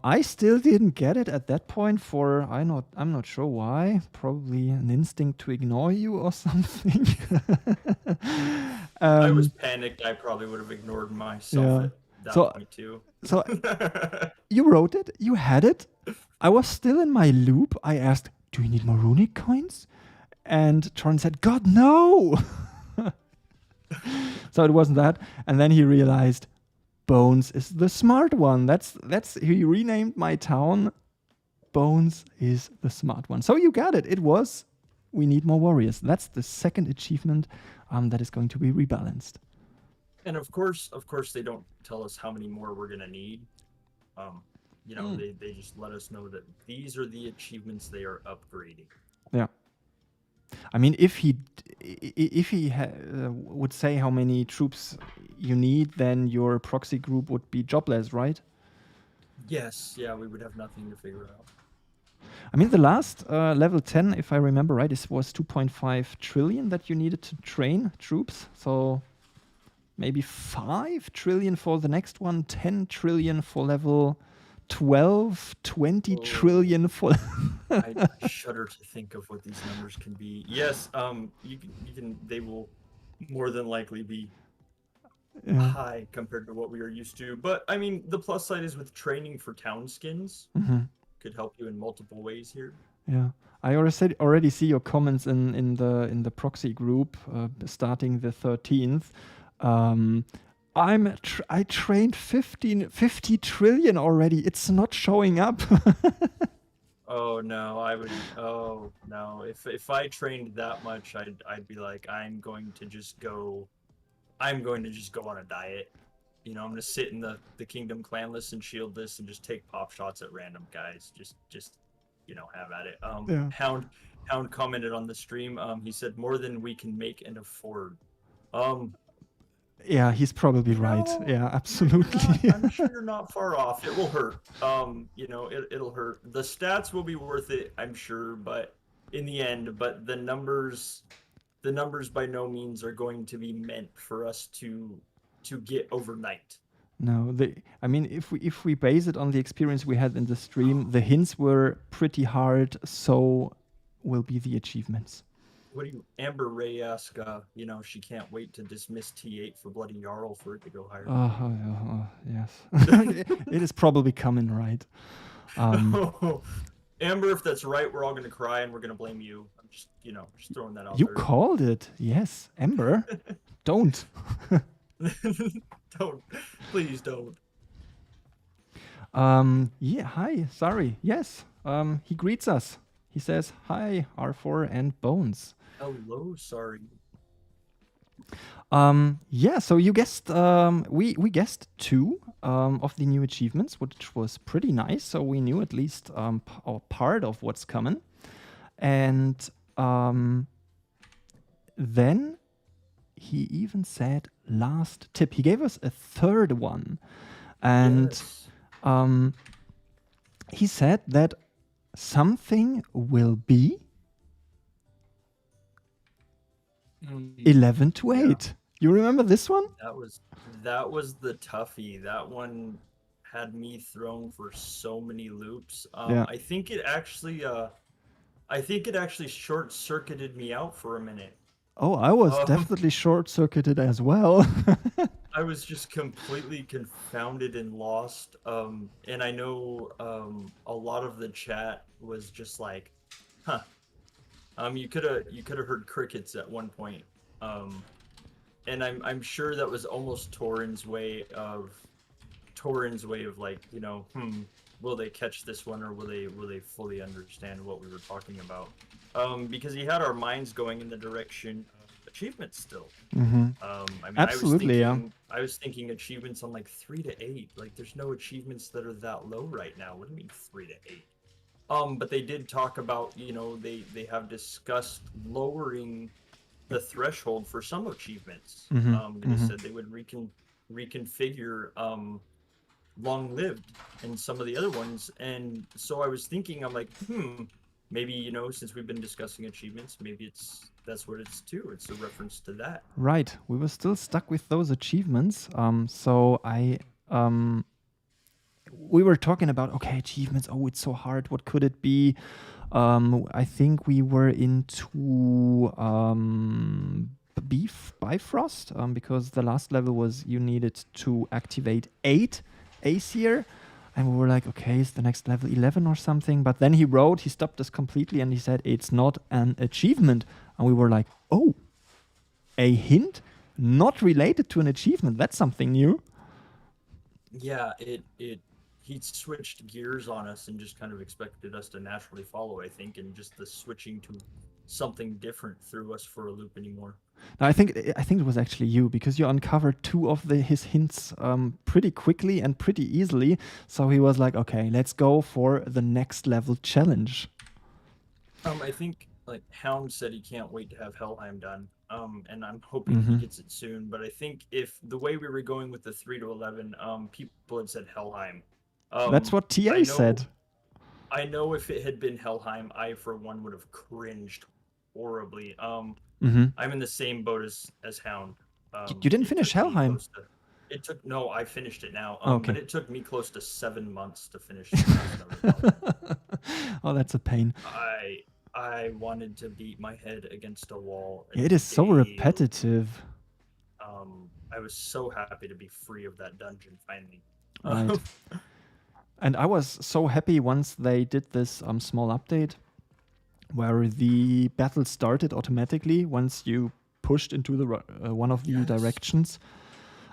I still didn't get it at that point. I'm not sure why. Probably an instinct to ignore you or something. I was um, panicked. I probably would have ignored myself yeah. at that So point too. so you wrote it, you had it. I was still in my loop. I asked, do you need more runic coins? And Tron said, God, no. So it wasn't that. And then he realized Bones is the smart one. He renamed my town. Bones is the smart one. So you got it. It was we need more warriors. That's the second achievement that is going to be rebalanced. And of course, they don't tell us how many more we're gonna need. Um, they just let us know that these are the achievements they are upgrading. Yeah. I mean, if he would say how many troops you need, then your proxy group would be jobless, right? Yes, yeah, we would have nothing to figure out. I mean, the last level 10, if I remember right, this was 2.5 trillion that you needed to train troops. So maybe 5 trillion for the next one, 10 trillion for level 12, 20 Oh, trillion for. I shudder to think of what these numbers can be. Yes, they will more than likely be Yeah. high compared to what we are used to. But I mean, the plus side is with training for town skins. Mm-hmm. could help you in multiple ways here. Yeah, I already see your comments in the proxy group starting the 13th. Um, I trained 50 trillion already. It's not showing up. Oh no, I would. Oh no, if I trained that much, I'd be like, I'm going to just go on a diet. I'm gonna sit in the kingdom clanless and shieldless and just take pop shots at random guys. Just have at it. Yeah. Hound commented on the stream. He said more than we can make and afford. Um, Yeah, he's probably right. Yeah, absolutely. I'm sure you're not far off. It will hurt. It'll hurt. The stats will be worth it, I'm sure, but in the end, but the numbers by no means are going to be meant for us to get overnight. No, I mean, if we base it on the experience we had in the stream, the hints were pretty hard. So will be the achievements. What do you Amber Ray ask? She can't wait to dismiss T8 for Bloody Jarl for it to go higher. Yes, it is probably coming, right? Amber, if that's right, we're all gonna cry and we're gonna blame you. I'm just throwing that out You there. called it, yes, Ember. Don't. Don't, please don't. Yeah. Hi. Sorry. Yes. He greets us. He says hi, R4 and Bones. Hello. Sorry. Yeah. So you guessed. We guessed 2 of the new achievements, which was pretty nice. So we knew at least part of what's coming, and then he even said last tip. He gave us a third one, and Yes. he said that something will be 11 to 8. Yeah. You remember this one? That was the toughie. That one had me thrown for so many loops. Yeah. I think it actually short circuited me out for a minute. Oh, I was definitely short circuited as well. I was just completely confounded and lost. And I know a lot of the chat was just like, huh. You could have heard crickets at one point. And I'm sure that was almost Torin's way of like, will they catch this one, or will they fully understand what we were talking about? Because he had our minds going in the direction of achievements still. Mm-hmm. I mean, absolutely, I was thinking achievements on like 3 to 8. Like, there's no achievements that are that low right now. What do you mean 3 to 8? But they did talk about, they have discussed lowering the threshold for some achievements. They said they would reconfigure long-lived in some of the other ones. And so I was thinking, I'm like, maybe, since we've been discussing achievements, maybe that's what it's to. It's a reference to that. Right. We were still stuck with those achievements. So we were talking about, okay, achievements. Oh, it's so hard. What could it be? I think we were into Bifrost, because the last level was you needed to activate 8 Aesir. And we were like, okay, is the next level 11 or something? But then he stopped us completely, and he said, it's not an achievement. And we were like, oh, a hint not related to an achievement. That's something new. Yeah, he switched gears on us and just kind of expected us to naturally follow, I think, and just the switching to something different threw us for a loop anymore. No, I think it was actually you, because you uncovered 2 of his hints pretty quickly and pretty easily. So he was like, okay, let's go for the next level challenge. I think like Hound said he can't wait to have Helheim done. And I'm hoping he gets it soon. But I think if the way we were going with the 3 to 11, people had said Helheim. That's what TA said. I know if it had been Helheim, I for one would have cringed horribly. I'm in the same boat as Hound. You didn't finish Helheim. I finished it now. Okay. But it took me close to 7 months to finish. Oh, that's a pain. I wanted to beat my head against a wall. It is so repetitive. I was so happy to be free of that dungeon finally. Right. And I was so happy once they did this small update where the battle started automatically once you pushed into the one of the Yes. directions.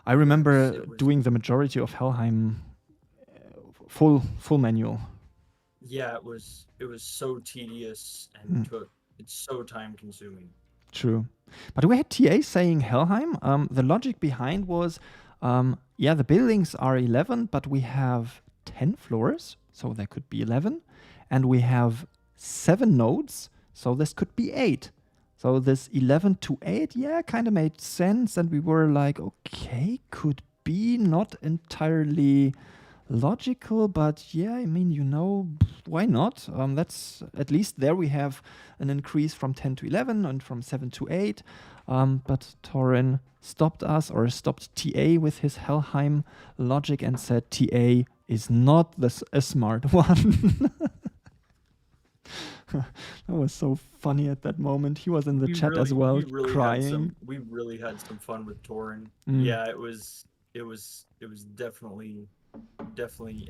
I Yes, remember it was. doing the majority of Helheim full manual. Yeah, it was so tedious and Mm, it's so time consuming. true. But we had TA saying Helheim. The logic behind was, yeah, the buildings are 11, but we have 10 floors, so there could be 11. And we have 7 nodes, so this could be 8. So this 11 to 8, yeah, kind of made sense. And we were like, okay, could be not entirely logical, but yeah, I mean, why not? That's at least there we have an increase from 10 to 11 and from 7 to 8. But Torin stopped us or stopped TA with his Helheim logic and said TA is not a smart one. That was so funny at that moment. He was in the chat as well, crying. We really had some fun with Torin. Mm. Yeah, it was definitely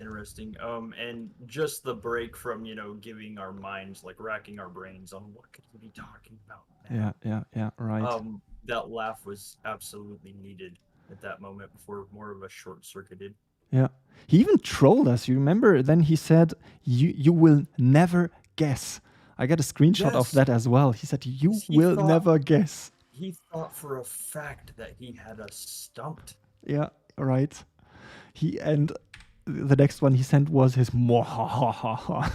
interesting. And just the break from, giving our minds, like racking our brains on what could he be talking about now. Yeah, right. That laugh was absolutely needed at that moment before more of a short circuited. Yeah. He even trolled us. You remember? Then he said, "You will never guess." I got a screenshot of Yes, that as well. He said, "You he will thought never guess." he thought for a fact that he had us stumped. Yeah, right. And the next one he sent was his more ha ha ha ha.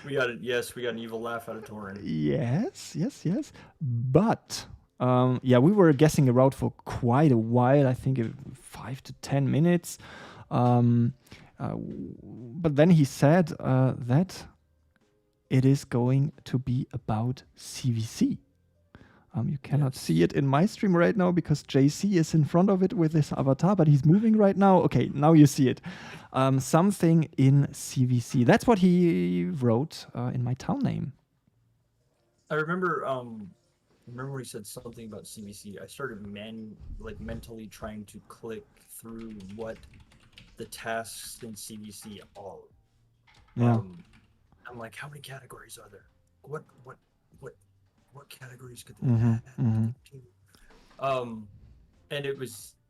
We got an evil laugh out of Torin. Yes. But yeah, we were guessing a route for quite a while. I think 5 to 10 minutes. But then he said that it is going to be about CvC. You cannot see it in my stream right now because JC is in front of it with his avatar, but he's moving right now. Okay, now you see it. Something in CvC. That's what he wrote in my town name. I remember when he said something about CvC. I started mentally trying to click through what the tasks in CvC are. Yeah. I'm like, how many categories are there? What categories could they add to? And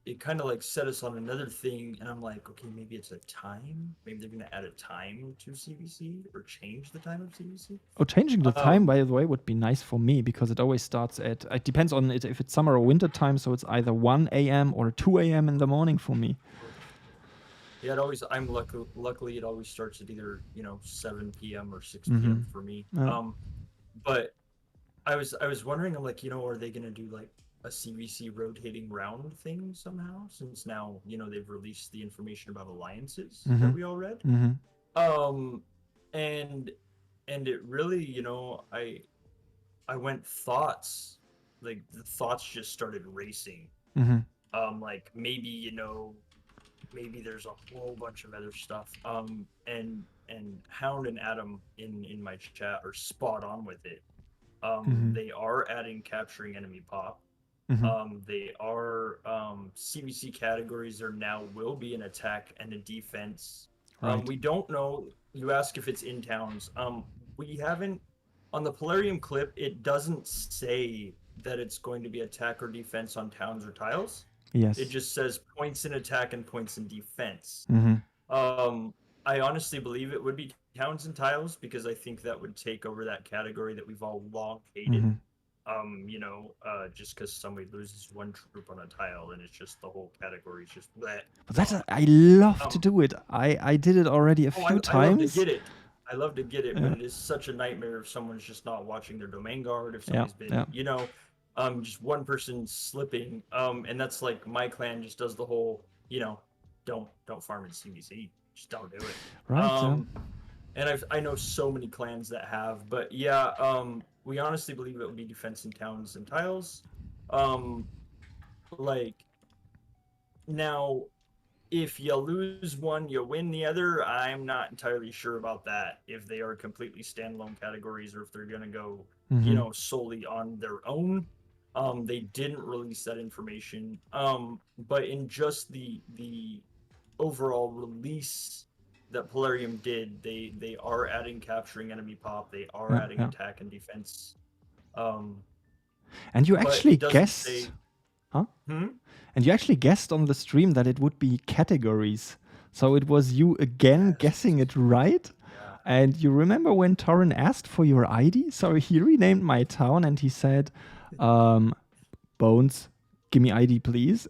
it kind of like set us on another thing, and I'm like, okay, maybe it's a time. Maybe they're gonna add a time to CvC or change the time of CvC. Oh, changing the time, by the way, would be nice for me because it always starts at. It depends on it if it's summer or winter time, so it's either 1 a.m. or 2 a.m. in the morning for me. Yeah, luckily it always starts at either 7 p.m. or 6 p.m. for me. But I was wondering, I'm like, are they gonna do like a CvC rotating round thing somehow? Since now they've released the information about alliances that we all read. And it really, I went thoughts, like the thoughts just started racing. Like maybe maybe there's a whole bunch of other stuff. And Hound and Adam in my chat are spot on with it. They are adding capturing enemy pop. They are CvC categories are now will be an attack and a defense. Right. We don't know. You ask if it's in towns. We haven't on the Polarium clip. It doesn't say that it's going to be attack or defense on towns or tiles. Yes. It just says points in attack and points in defense. I honestly believe it would be towns and tiles because I think that would take over that category that we've all long hated. Just because somebody loses one troop on a tile and it's just the whole category is just bleh. But I love to do it. I did it already a few times. I love to get it, but it is such a nightmare if someone's just not watching their domain guard, if somebody's been, just one person slipping. And that's like my clan just does the whole, don't farm in CvC. Just don't do it. Right. And I know so many clans that have, but yeah, we honestly believe it would be defense in towns and tiles. Like now, if you lose one, you win the other. I'm not entirely sure about that. If they are completely standalone categories, or if they're gonna go, solely on their own. They didn't release that information. But in just the overall release that Polarium did, they are adding capturing enemy pop, they are Yeah, adding yeah. attack and defense. Um, And you but actually it doesn't guessed, say, huh? hmm? And you actually guessed on the stream that it would be categories. So it was you again guessing Yes. it right. Yeah. And you remember when Torren asked for your ID? So he renamed my town and he said, Bones, give me ID, please.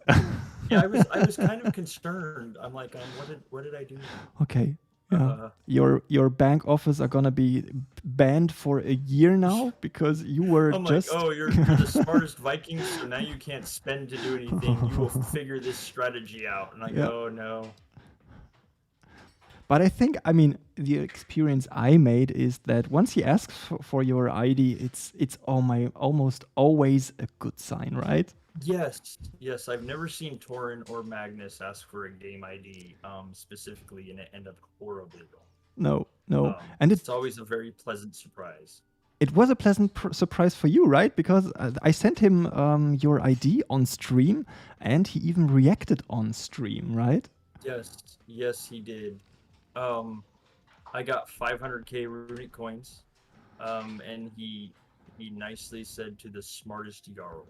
Yeah, I was kind of concerned. I'm like, what did I do now? Okay. Yeah. Uh, Your bank offers are gonna be banned for a year now because you were I'm like, just oh, you're the smartest Vikings, so now you can't spend to do anything. You will figure this strategy out. And I yeah. go, oh no. But I think, I mean, the experience I made is that once he asks for your ID, it's almost always a good sign, right? Yes, yes. I've never seen Torin or Magnus ask for a game ID specifically, and it end up horribly wrong. No, no, and It's always a very pleasant surprise. it was a pleasant surprise for you, right? Because I sent him your ID on stream, and he even reacted on stream, right? Yes, yes, he did. Um, I got 500k runic coins, and he nicely said to the smartest Jarl.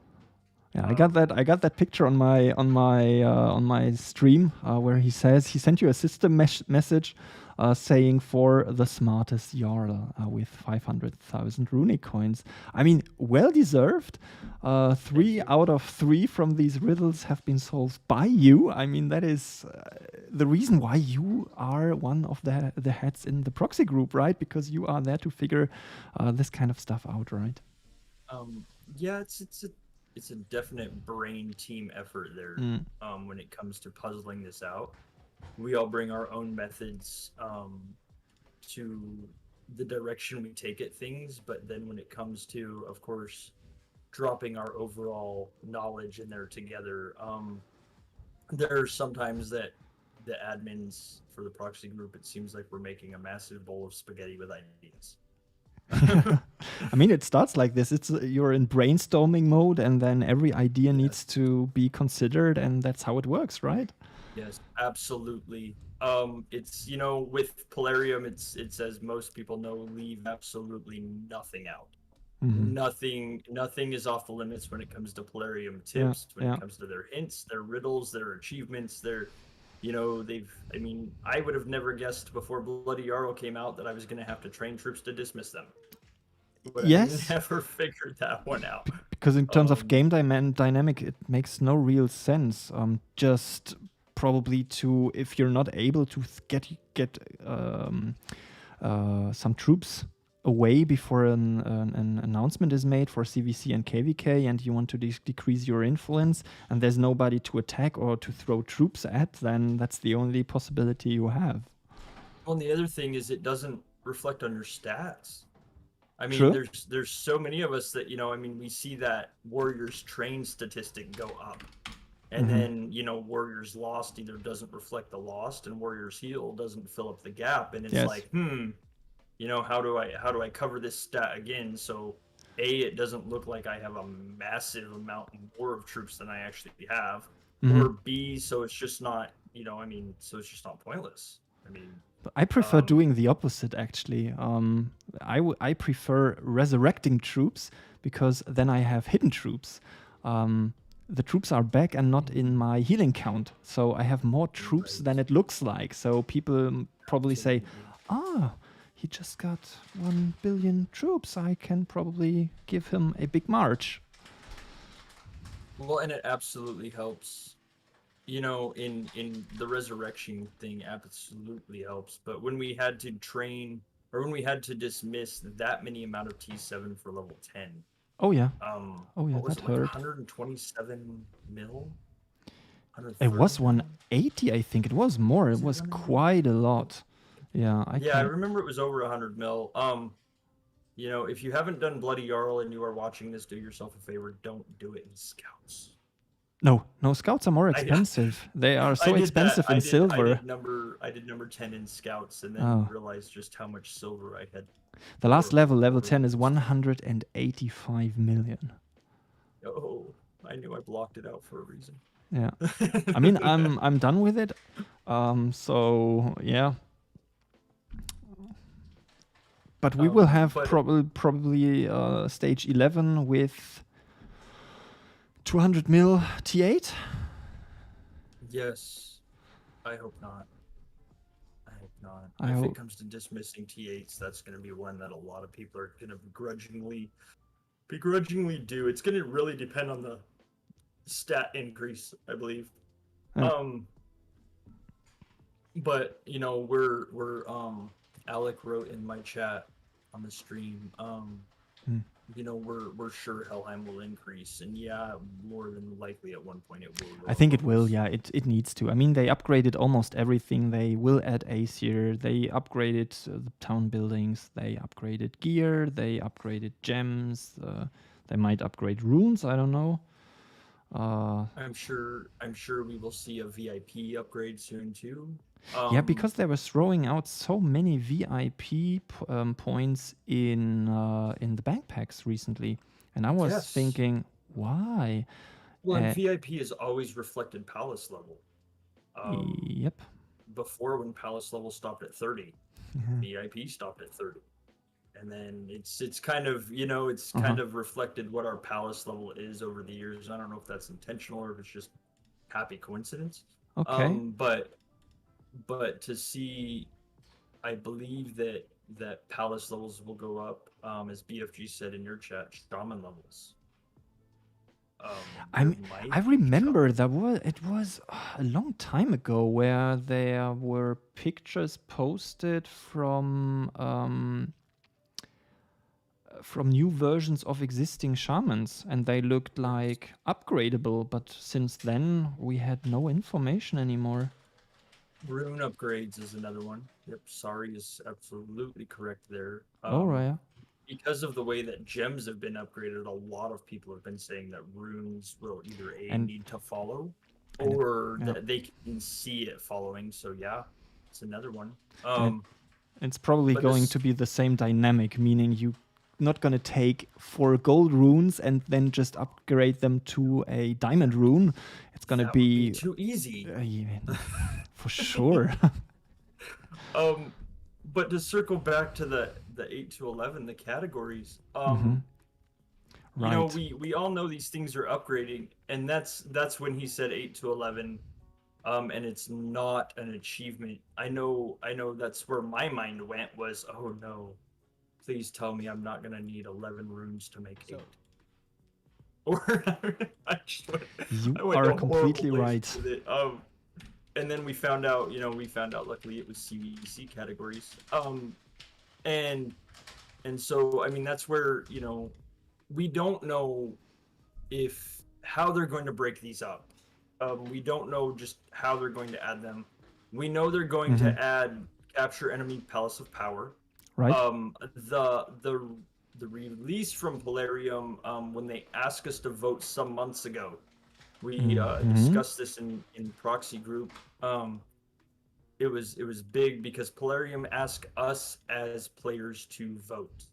Yeah, I got that. I got that picture on my stream where he says he sent you a system message saying for the smartest Jarl with 500,000 runic coins. I mean, well deserved. 3 out of 3 from these riddles have been solved by you. I mean, that is the reason why you are one of the heads in the proxy group, right? Because you are there to figure this kind of stuff out, right? Yeah, it's a definite brain team effort there. When it comes to puzzling this out, we all bring our own methods to the direction we take at things, but then when it comes to, of course, dropping our overall knowledge in there together, there are sometimes that the admins for the proxy group, it seems like we're making a massive bowl of spaghetti with ideas. I mean, it starts like this. It's you're in brainstorming mode, and then every idea needs to be considered, and that's how it works, right? Yes, absolutely. It's with Polarium, it's as most people know, leave absolutely nothing out. Nothing is off the limits when it comes to Polarium tips, when it comes to their hints, their riddles, their achievements, I would have never guessed before Bloody Jarl came out that I was going to have to train troops to dismiss them. But yes, I never figured that one out. Because in terms of game dynamic, it makes no real sense. Just probably to, if you're not able to get some troops away before an announcement is made for CvC and KvK, and you want to decrease your influence, and there's nobody to attack or to throw troops at, then that's the only possibility you have. Well, and the other thing is it doesn't reflect on your stats. I mean, True. there's so many of us that, we see that Warriors train statistic go up. And then, Warriors lost either doesn't reflect the lost, and Warriors heal doesn't fill up the gap. And it's like, how do I cover this stat again? So it doesn't look like I have a massive amount more of troops than I actually have. Or B, so it's just not, so it's just not pointless. I prefer doing the opposite, actually. I prefer resurrecting troops because then I have hidden troops. The troops are back and not in my healing count. So I have more troops than it looks like. So people probably say, he just got 1 billion troops. I can probably give him a big march. Well, and it absolutely helps. In the resurrection thing, absolutely helps. But when we had to train, or when we had to dismiss that many amount of T7 for level 10. Oh yeah. What was that it, like hurt. 127 mil? It was 180, I think. It was more. It was quite a lot. Yeah, I remember it was over 100 mil. If you haven't done Bloody Jarl and you are watching this, do yourself a favor. Don't do it in Scouts. No, Scouts are more expensive. They are so expensive in silver. I did number 10 in Scouts, and then realized just how much silver I had. The last level 10, is 185 million. Oh, I knew I blocked it out for a reason. Yeah. I mean, I'm done with it. So yeah. But we will have But probably stage 11 with 200 mil T8. yes, I hope not. I hope not. I If it hope. comes to dismissing T8s, that's going to be one that a lot of people are going to begrudgingly do. It's going to really depend on the stat increase, I believe. Yeah. Um, but we're Alec wrote in my chat on the stream. Mm. We're sure Helheim will increase, and yeah, more than likely at one point it will I go think it above will. us. Yeah, it needs to. I mean, they upgraded almost everything. They will add Aesir. They upgraded the town buildings. They upgraded gear. They upgraded gems. They might upgrade runes. I don't know. I'm sure we will see a VIP upgrade soon too. Yeah, because they were throwing out so many VIP points in the backpacks recently, and I was Yes. thinking, why? Well, and VIP is always reflected palace level. Um, Yep. Before when palace level stopped at 30, Mhm. VIP stopped at 30. And then it's kind of it's Uh-huh. kind of reflected what our palace level is over the years. I don't know if that's intentional or if it's just happy coincidence. Okay. But to see, I believe that palace levels will go up, as BFG said in your chat, shaman levels. I There mean, might I be remember shaman. that it was a long time ago where there were pictures posted from new versions of existing shamans, and they looked like upgradable. But since then, we had no information anymore. Rune upgrades is another one. Yep, sorry is absolutely correct there. Oh yeah, Because of the way that gems have been upgraded, a lot of people have been saying that runes will either and need to follow and it, or yeah, that they can see it following. So yeah, it's another one. and it's probably But going this to be the same dynamic, meaning you not gonna take 4 gold runes and then just upgrade them to a diamond rune. It's gonna that would be be too easy. yeah, for sure. um, but to circle back to the 8 to 11, the categories. Hmm. Right. We all know these things are upgrading, and that's when he said 8 to 11. And it's not an achievement. I know that's where my mind went was, oh no, please tell me I'm not gonna need 11 runes to make 8. Or You I went are to horrible completely places right. with it. And then we found out luckily it was CvC categories. And so I mean that's where, we don't know if how they're going to break these up. We don't know just how they're going to add them. We know they're going Hmm. to add capture enemy palace of power. Right. The release from Polarium, when they asked us to vote some months ago, we Hmm. discussed this in proxy group. It was big because Polarium asked us as players to vote.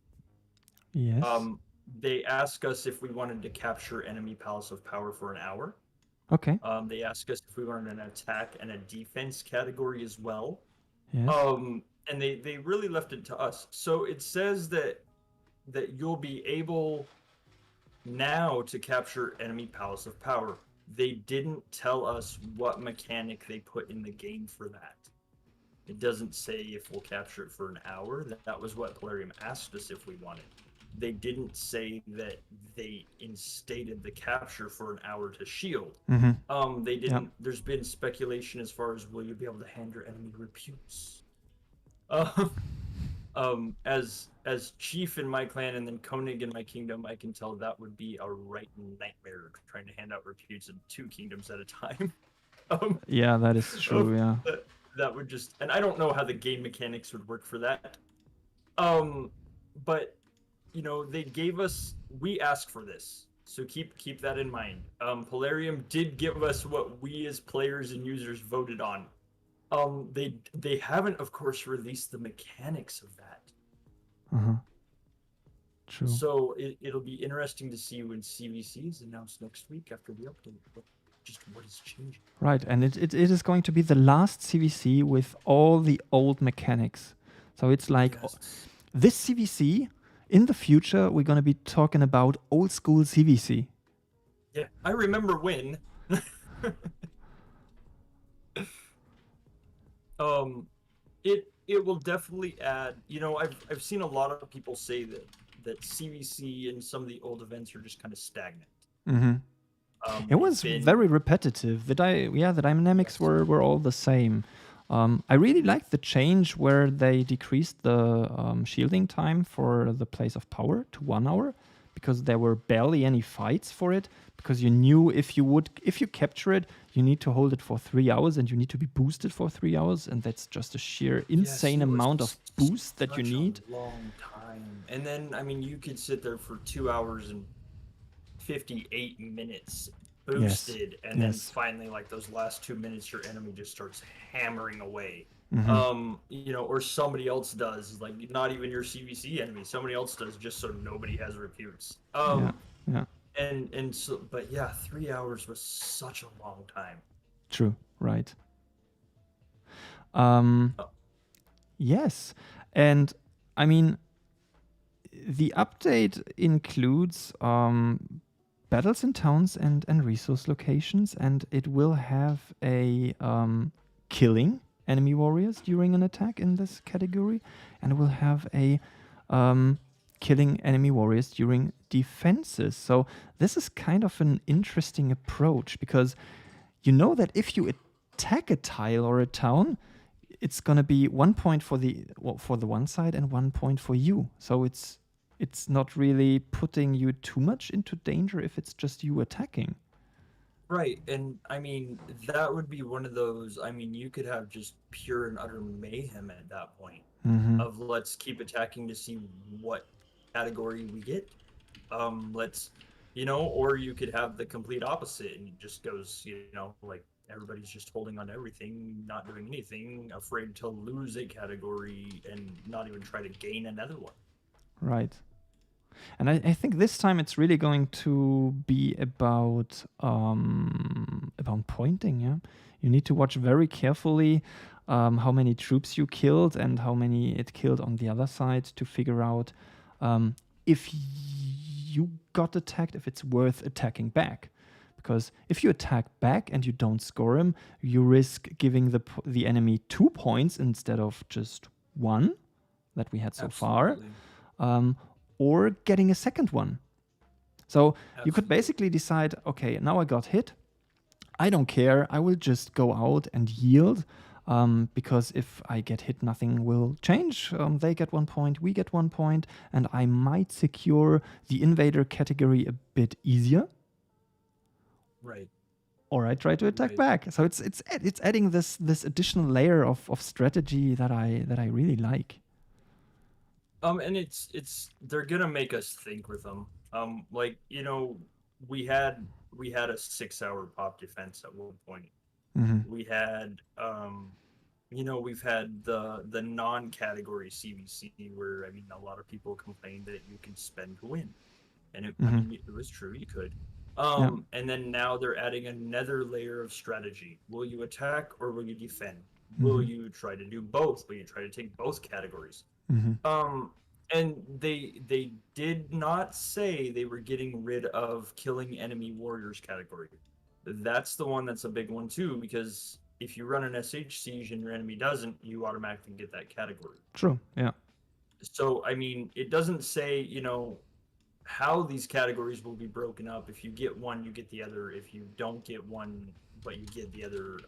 Yes. Um, they asked us if we wanted to capture enemy palace of power for an hour. Okay. They asked us if we wanted an attack and a defense category as well. Yes. And they really left it to us. So it says that you'll be able now to capture enemy palace of power. They didn't tell us what mechanic they put in the game for that. It doesn't say if we'll capture it for an hour. That was what Polarium asked us if we wanted. They didn't say that they instated the capture for an hour to shield. Hmm. They Yeah. didn't. There's been speculation as far as will you be able to hand your enemy reputes. Uh, as chief in my clan and then Koenig in my kingdom, I can tell that would be a right nightmare trying to hand out reputes in 2 kingdoms at a time. um, Yeah, that is true. Yeah. that would just, and I don't know how the game mechanics would work for that. Um, but they gave us, we asked for this, so keep that in mind. Polarium did give us what we as players and users voted on. They haven't, of course, released the mechanics of that. Uh-huh. True. So it'll be interesting to see when CvC is announced next week after the update. just what is changing. Right, and it is going to be the last CvC with all the old mechanics. So it's like Yes. this CvC, in the future, we're going to be talking about old school CvC. Yeah, I remember when. um, it will definitely add. You know, I've seen a lot of people say that CVC and some of the old events are just kind of stagnant. Mm-hmm. It They've was been very repetitive. The dynamics yes, were all the same. I really liked the change where they decreased the shielding time for the place of power to 1 hour, because there were barely any fights for it. Because you knew if you capture it, you need to hold it for 3 hours and you need to be boosted for 3 hours, and that's just a sheer yes, insane it was amount of boost that you such a need. long time. And then I mean, you could sit there for 2 hours and 58 minutes Yes, boosted, and then yes. finally, like those last 2 minutes, your enemy just starts hammering away. Mm-hmm. You know, or somebody else does, like not even your CVC enemy, somebody else does, just so nobody has reputes. Yeah, yeah. And so, but yeah, 3 hours was such a long time. True. Right. Um, Uh, yes, and I mean, the update includes battles in towns and resource locations, and it will have a killing enemy warriors during an attack in this category, and it will have a killing enemy warriors during defenses. So this is kind of an interesting approach, because you know that if you attack a tile or a town, it's gonna be 1 point for the one side and 1 point for you. So it's not really putting you too much into danger if it's just you attacking. right, and I mean that would be one of those. I mean, you could have just pure and utter mayhem at that point Mm-hmm. of let's keep attacking to see what category we get. Let's, you know, or you could have the complete opposite and it just goes, you know, like everybody's just holding on to everything, not doing anything, afraid to lose a category and not even try to gain another one. Right. And I think this time it's really going to be about pointing. Yeah, you need to watch very carefully how many troops you killed and how many it killed on the other side to figure out if you got attacked, if it's worth attacking back. Because if you attack back and you don't score him, you risk giving the enemy 2 points instead of just one that we had so far. Absolutely. Or getting a second one. So you could Absolutely. basically decide, okay, now I got hit. I don't care. I will just go out and yield, because if I get hit, nothing will change. They get 1 point, we get 1 point, and I might secure the invader category a bit easier. Right. Or I try to attack Right. back. So it's adding this additional layer of strategy that I really like. And it's they're gonna make us think with them. Like, you know, we had we had a 6 hour pop defense at one point. Mm-hmm. We had you know, we've had the non-category CVC where I mean a lot of people complained that you could spend to win. And I Mm-hmm. mean it was true, you could. Yeah. And then now they're adding another layer of strategy. Will you attack or will you defend? Will Mm-hmm. you try to do both? Will you try to take both categories? Mm-hmm. Um, and they did not say they were getting rid of killing enemy warriors category. That's the one that's a big one too, because if you run an SH siege and your enemy doesn't, you automatically get that category. True. Yeah. So I mean, it doesn't say, you know, how these categories will be broken up. If you get one, you get the other. If you don't get one, but you get the other.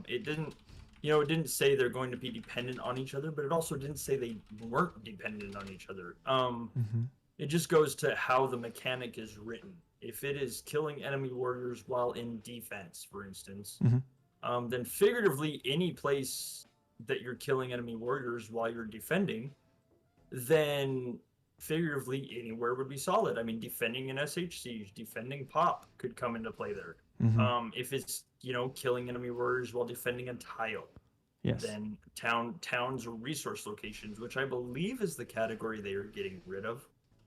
It didn't, you know, it didn't say they're going to be dependent on each other, but it also didn't say they weren't dependent on each other. Mm-hmm. It just goes to how the mechanic is written. If it is killing enemy warriors while in defense, for instance, Mm-hmm. then figuratively any place that you're killing enemy warriors while you're defending, then figuratively anywhere would be solid. I mean, defending an SH siege, defending pop could come into play there. Mm-hmm. If it's, you know, killing enemy warriors while defending a tile, Yes. then towns or resource locations, which I believe is the category they are getting rid of.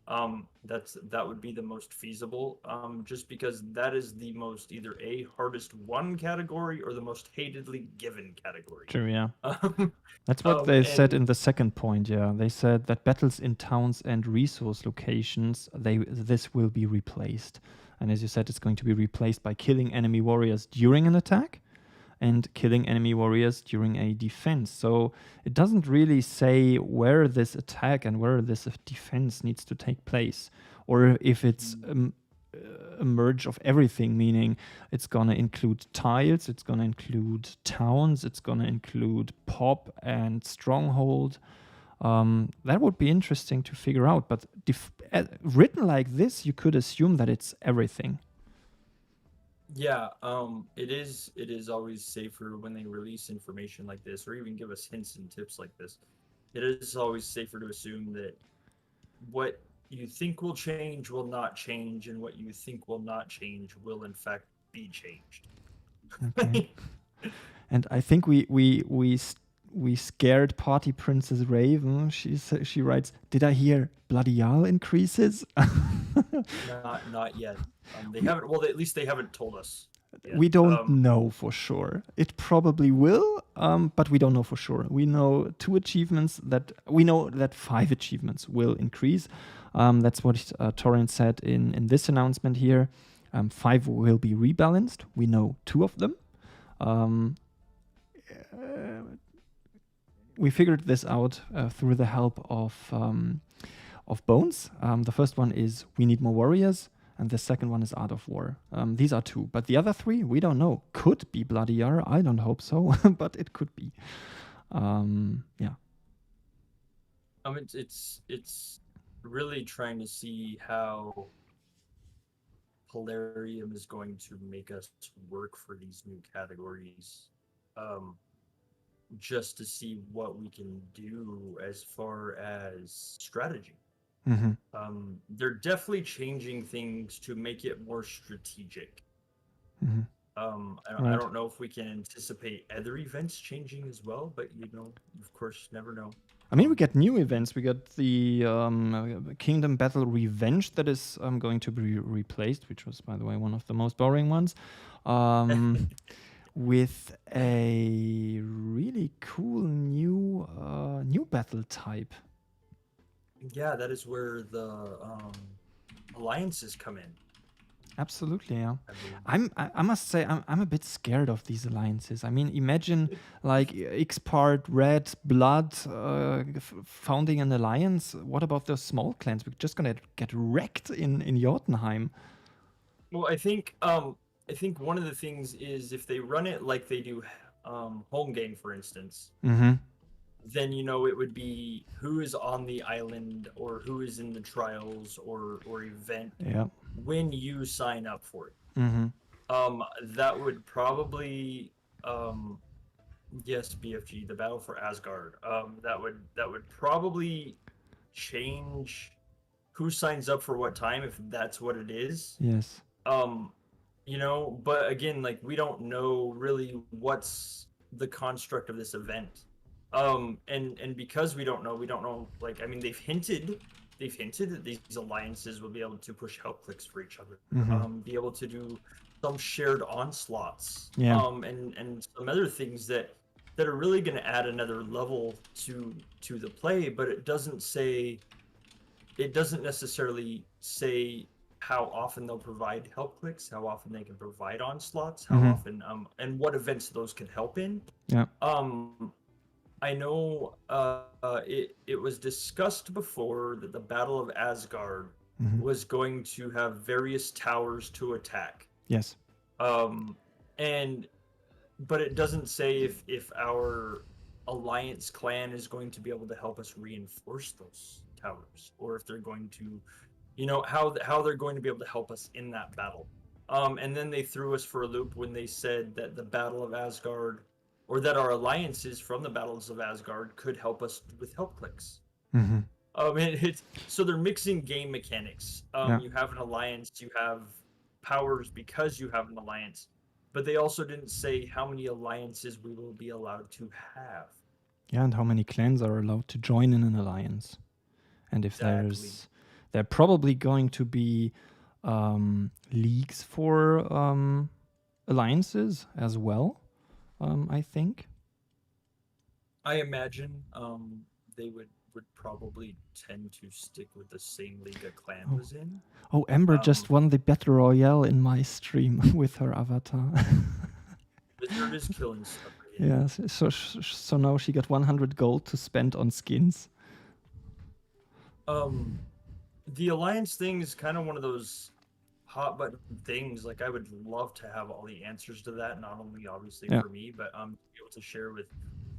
that would be the most feasible. Just because that is the most either a hardest won category or the most hatedly given category. True, yeah. Um, That's what they said and in the second point, yeah. They said that battles in towns and resource locations, this will be replaced. And as you said, it's going to be replaced by killing enemy warriors during an attack and killing enemy warriors during a defense. So it doesn't really say where this attack and where this defense needs to take place, or if it's a merge of everything, meaning it's gonna include tiles, it's gonna include towns, it's gonna include pop and stronghold. That would be interesting to figure out, but written like this, you could assume that it's everything. yeah, it is always safer when they release information like this, or even give us hints and tips like this. It is always safer to assume that what you think will change will not change, and what you think will not change will in fact be changed. Okay. And I think we scared Party Princess Raven. She writes, "Did I hear Bloody Jarl increases?" Not yet. They haven't. Well, at least they haven't told us yet. We don't know for sure. It probably will, but we don't know for sure. We know 2 achievements that we know that 5 achievements will increase. That's what Torian said in this announcement here. 5 will be rebalanced. We know 2 of them. We figured this out through the help of Bones. The first one is we need more warriors, and the second one is Art of War. These are 2, but the other 3 we don't know. Could be Bloody Jarl. I don't hope so, but it could be. Yeah. It's really trying to see how Polarium is going to make us work for these new categories. Just to see what we can do as far as strategy. They're definitely changing things to make it more strategic. I don't know if we can anticipate other events changing as well, but of course, never know. I mean, we get new events. We got the Kingdom Battle Revenge that is going to be replaced, which was, by the way, one of the most boring ones. With a really cool new battle type. Yeah, that is where the alliances come in. Absolutely, yeah. I must say I'm a bit scared of these alliances. I mean, imagine like X-Part, Red, Blood founding an alliance. What about those small clans? We're just gonna get wrecked in Jotunheim. Well, I think one of the things is if they run it like they do home game, for instance, then it would be who is on the island or who is in the trials or event when you sign up for it. That would probably yes, BFG, the Battle for Asgard. That would probably change who signs up for what time if that's what it is. Yes. But again, like we don't know really what's the construct of this event. And because we don't know, like, I mean, they've hinted that these alliances will be able to push help clicks for each other, be able to do some shared onslaughts, and some other things that are really going to add another level to the play, but it doesn't necessarily say how often they'll provide help clicks, how often they can provide onslaughts, how often, and what events those can help in. Yeah. I know it was discussed before that the Battle of Asgard was going to have various towers to attack. Yes. But it doesn't say if our alliance clan is going to be able to help us reinforce those towers, or if they're going to, how they're going to be able to help us in that battle. And then they threw us for a loop when they said that the Battle of Asgard, or that our alliances from the Battles of Asgard could help us with help clicks. So they're mixing game mechanics. You have an alliance, you have powers because you have an alliance, but they also didn't say how many alliances we will be allowed to have. Yeah, and how many clans are allowed to join in an alliance. And if there's There are probably going to be leagues for alliances as well, I think. I imagine they would probably tend to stick with the same league a clan Oh, was in. oh, Ember just Um, won the Battle Royale in my stream with her avatar. Blizzard is killing stuff again. Yeah, so now she got 100 gold to spend on skins. The alliance thing is kind of one of those hot button things. Like I would love to have all the answers to that, not only obviously Yeah. for me, but be able to share with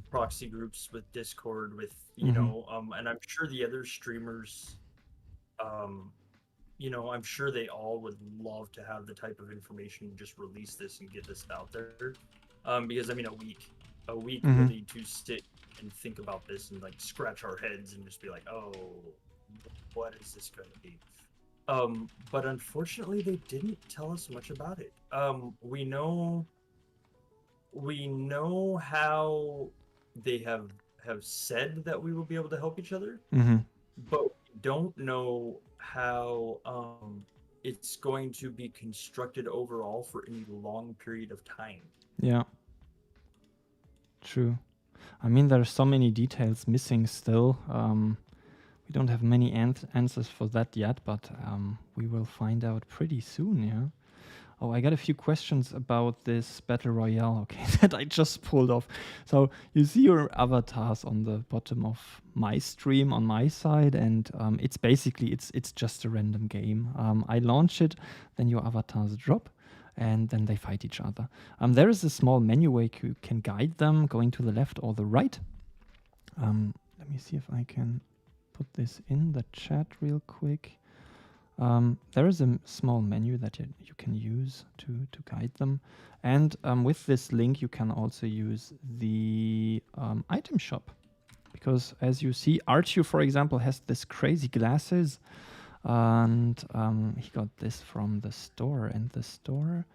proxy groups, with Discord, with Mm-hmm. and I'm sure the other streamers, um, I'm sure they all would love to have the type of information, just release this and get this out there. Because I mean, a week Mm-hmm. really to sit and think about this and like scratch our heads and just be like, oh, what is this going to be? But unfortunately, they didn't tell us much about it. We know how they have said that we will be able to help each other, Mm-hmm. but we don't know how it's going to be constructed overall for any long period of time. Yeah. True. I mean, there are so many details missing still. We don't have many answers for that yet, but we will find out pretty soon, yeah? Oh, I got a few questions about this Battle Royale, okay, that I just pulled off. So you see your avatars on the bottom of my stream on my side, and it's basically, it's just a random game. I launch it, then your avatars drop, and then they fight each other. There is a small menu where you can guide them, going to the left or the right. Let me see if I can put this in the chat real quick. There is a small menu that you can use to guide them. And with this link, you can also use the item shop. Because as you see, Artu, for example, has this crazy glasses. And he got this from the store. And the store,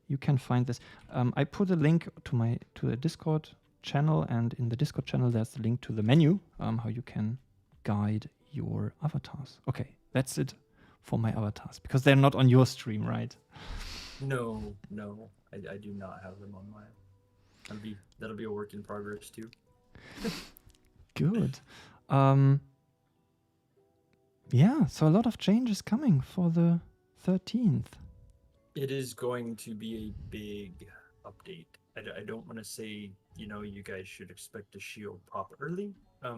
you can find this. I put a link to the Discord channel. And in the Discord channel, there's the link to the menu, how you can guide your avatars. Okay, that's it for my avatars, because they're not on your stream, right? No, I do not have them on mine. That'll be a work in progress too. Good. Yeah, so a lot of changes coming for the 13th. It is going to be a big update. I don't want to say, you guys should expect a shield pop early. I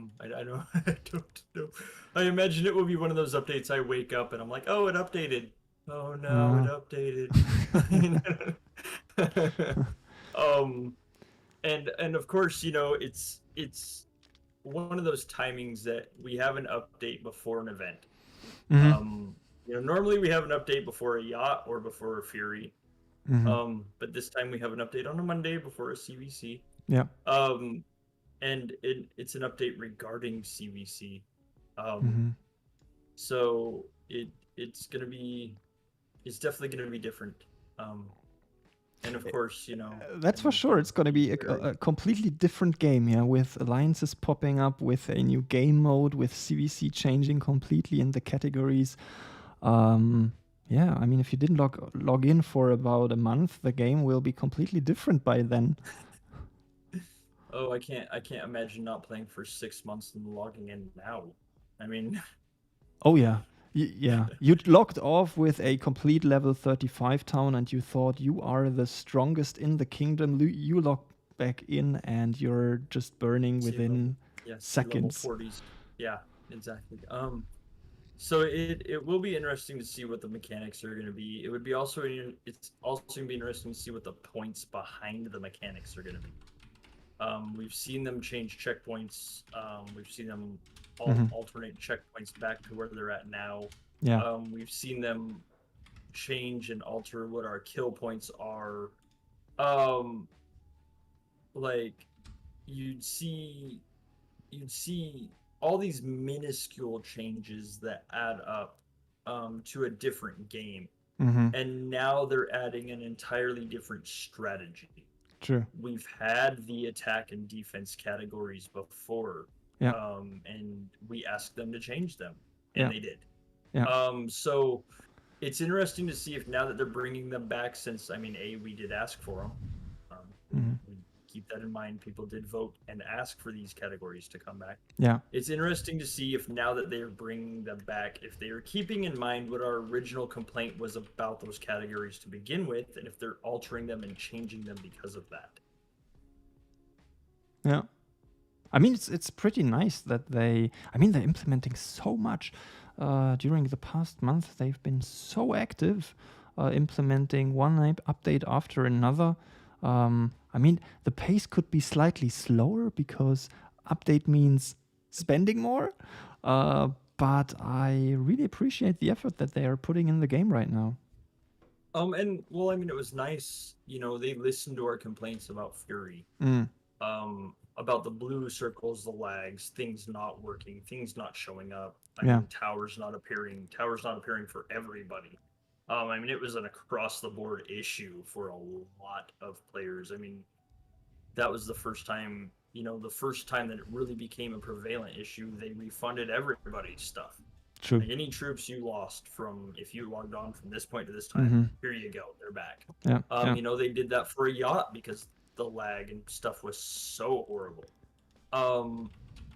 don't I don't know. I imagine it will be one of those updates I wake up and I'm like, oh, it updated. Oh no, it updated. And of course, it's one of those timings that we have an update before an event. Mm-hmm. Normally we have an update before a yacht or before a Fury. Mm-hmm. But this time we have an update on a Monday before a CvC. Yeah. And it's an update regarding CvC. Mm-hmm. So it's definitely gonna be different. And of course, that's for sure. It's going to be a completely different game, yeah, with alliances popping up, with a new game mode, with CvC changing completely in the categories. Yeah, I mean, if you didn't log in for about a month, the game will be completely different by then. Oh, I can't imagine not playing for 6 months and logging in now. I mean, oh yeah. Yeah, you logged off with a complete level 35 town and you thought you are the strongest in the kingdom. You log back in and you're just burning within seconds. Level 40s. Yeah, exactly. So it will be interesting to see what the mechanics are going to be. It's also going to be interesting to see what the points behind the mechanics are going to be. We've seen them change checkpoints. We've seen them alternate checkpoints back to where they're at now. Yeah. We've seen them change and alter what our kill points are. Like you'd see all these minuscule changes that add up to a different game. Mm-hmm. And now they're adding an entirely different strategy. True. We've had the attack and defense categories before, yeah. And we asked them to change them, and they did. Yeah. So it's interesting to see if now that they're bringing them back, since we did ask for them. Mhm. We keep that in mind. People did vote and ask for these categories to come back. Yeah. It's interesting to see if now that they are bringing them back, if they are keeping in mind what our original complaint was about those categories to begin with, and if they're altering them and changing them because of that. Yeah. I mean, it's pretty nice that they're implementing so much. During the past month, they've been so active, implementing one update after another. The pace could be slightly slower because update means spending more. Uh, but I really appreciate the effort that they are putting in the game right now. And well, it was nice, they listened to our complaints about Fury, Mm, about the blue circles, the lags, things not working, things not showing up. yeah, Towers not appearing for everybody. It was an across the board issue for a lot of players. That was the first time that it really became a prevalent issue. They refunded everybody's stuff. true. Like any troops you lost from if you logged on from this point to this time, Mm-hmm. here you go, they're back. Yeah, yeah, They did that for a yacht because the lag and stuff was so horrible.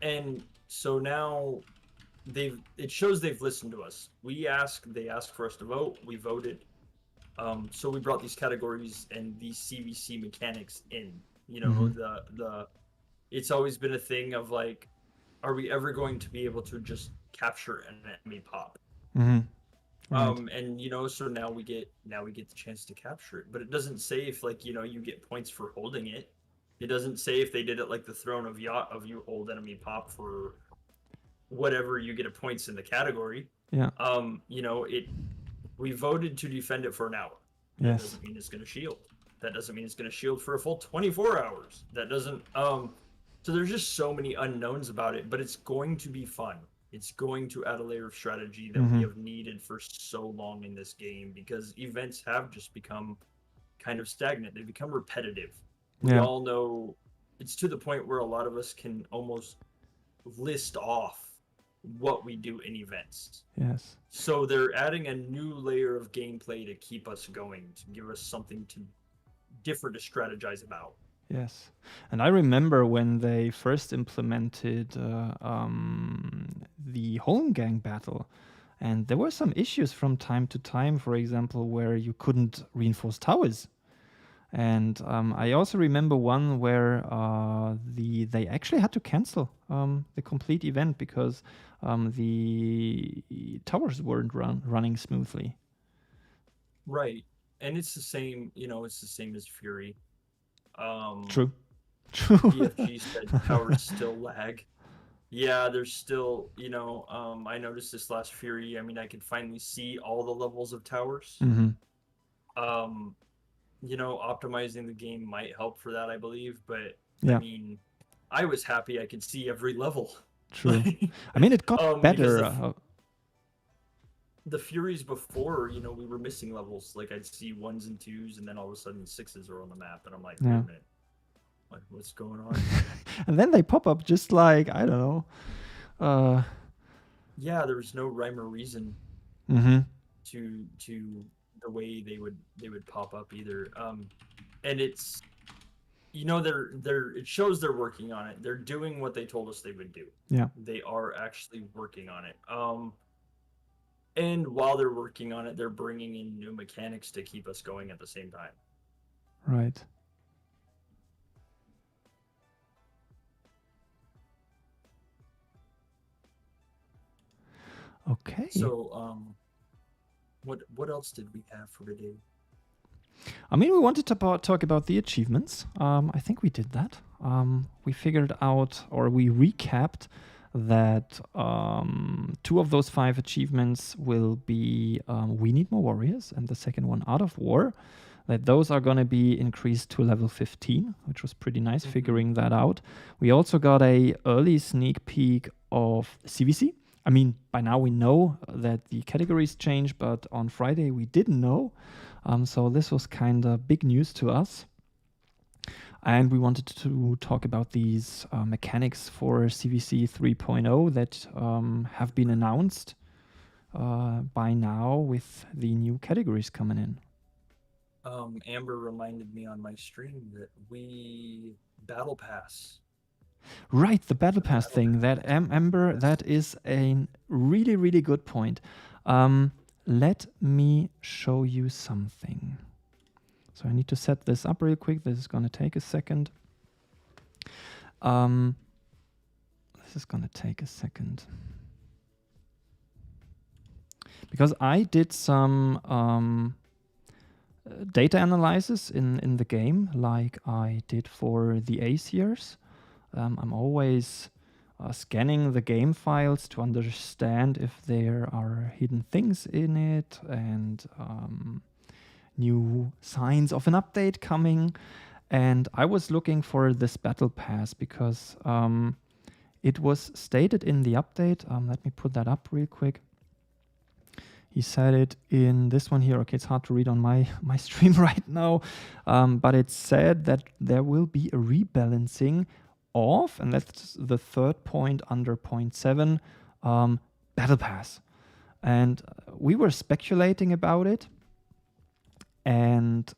And so now it shows they've listened to us. They asked for us to vote, we voted. So we brought these categories and these CvC mechanics in. mm-hmm. The it's always been a thing of like, are we ever going to be able to just capture an enemy pop? Mm-hmm. Right. So now we get the chance to capture it, but it doesn't say if you get points for holding it. It doesn't say if they did it like the Throne of Yacht of you hold enemy pop for whatever you get a points in the category. Yeah. It we voted to defend it for an hour. That Yes. doesn't mean it's going to shield. That doesn't mean it's going to shield for a full 24 hours. That doesn't so there's just so many unknowns about it, but it's going to be fun. It's going to add a layer of strategy that Mm-hmm. we have needed for so long in this game because events have just become kind of stagnant. They become repetitive. We Yeah. all know it's to the point where a lot of us can almost list off what we do in events. Yes. So they're adding a new layer of gameplay to keep us going, to give us something to different to strategize about. Yes. And I remember when they first implemented the home gang battle, and there were some issues from time to time, for example, where you couldn't reinforce towers. And I also remember one where they actually had to cancel the complete event because the towers weren't running smoothly. Right. And it's the same, it's the same as Fury. True. True. BFG said towers still lag. Yeah, there's still, I noticed this last Fury. I could finally see all the levels of towers. Mm-hmm. Optimizing the game might help for that, I believe, but Yeah. I was happy I could see every level. True. It got better. Because the Furies before, we were missing levels. Like I'd see 1s and 2s, and then all of a sudden 6s are on the map, and I'm like, wait a minute, what's going on? And then they pop up just like, I don't know. Yeah, there was no rhyme or reason Mm-hmm. to the way they would pop up either. And it's it shows they're working on it. They're doing what they told us they would do. Yeah. They are actually working on it. And while they're working on it, they're bringing in new mechanics to keep us going at the same time. Right. Okay. So, what else did we have for today? We wanted to talk about the achievements. I think we did that. We figured out, or we recapped, that 2 of those 5 achievements will be We Need More Warriors, and the second one, Art of War. That those are going to be increased to level 15, which was pretty nice figuring that out. We also got a early sneak peek of CvC. By now we know that the categories change, but on Friday we didn't know. So this was kind of big news to us. And we wanted to talk about these mechanics for CvC 3.0 that have been announced. by now with the new categories coming in. Amber reminded me on my stream that we battle pass. Right, the battle The pass battle thing. That pass. Amber, Yes. that is a really, really good point. Let me show you something. So I need to set this up real quick. This is going to take a second. This is going to take a second. Because I did some data analysis in the game, like I did for the Aesirs. I'm always scanning the game files to understand if there are hidden things in it and new signs of an update coming. And I was looking for this battle pass because it was stated in the update. Let me put that up real quick. He said it in this one here. Okay, it's hard to read on my stream right now. But it said that there will be a rebalancing of, and that's the third point under point 7, Battle Pass. And we were speculating about it and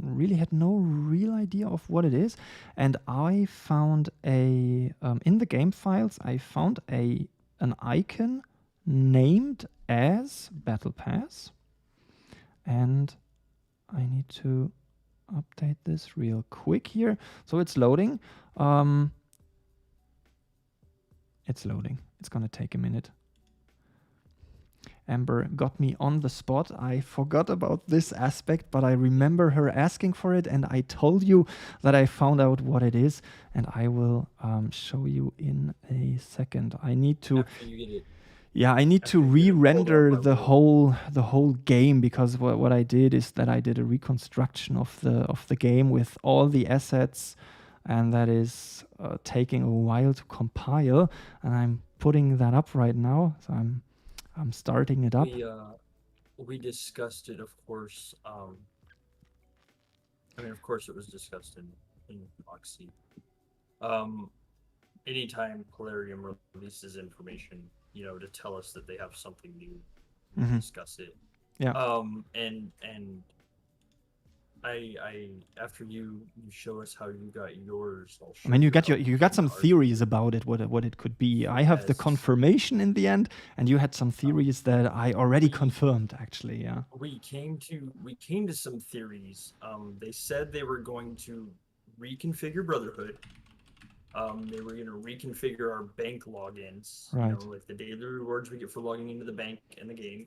really had no real idea of what it is. And I found in the game files, I found an icon named as Battle Pass. And I need to update this real quick here. So it's loading. It's loading. It's going to take a minute. Amber got me on the spot. I forgot about this aspect, but I remember her asking for it, and I told you that I found out what it is, and I will show you in a second. I need to. After you get it. Yeah, I need to re-render the whole game, because what I did is that I did a reconstruction of the game with all the assets, and that is taking a while to compile. And I'm putting that up right now, so I'm starting it up. We discussed it, of course. I mean, of course, it was discussed in Moxie. Anytime Polarium releases information, to tell us that they have something new, we discuss it. Yeah. And I after you show us how you got yours, I mean, you got some theories about it, what it could be. Yes. I have the confirmation in the end, and you had some theories that I already confirmed, actually. Yeah. We came to some theories. They said they were going to reconfigure Brotherhood. They were going to reconfigure our bank logins, right? Like the daily rewards we get for logging into the bank and the game.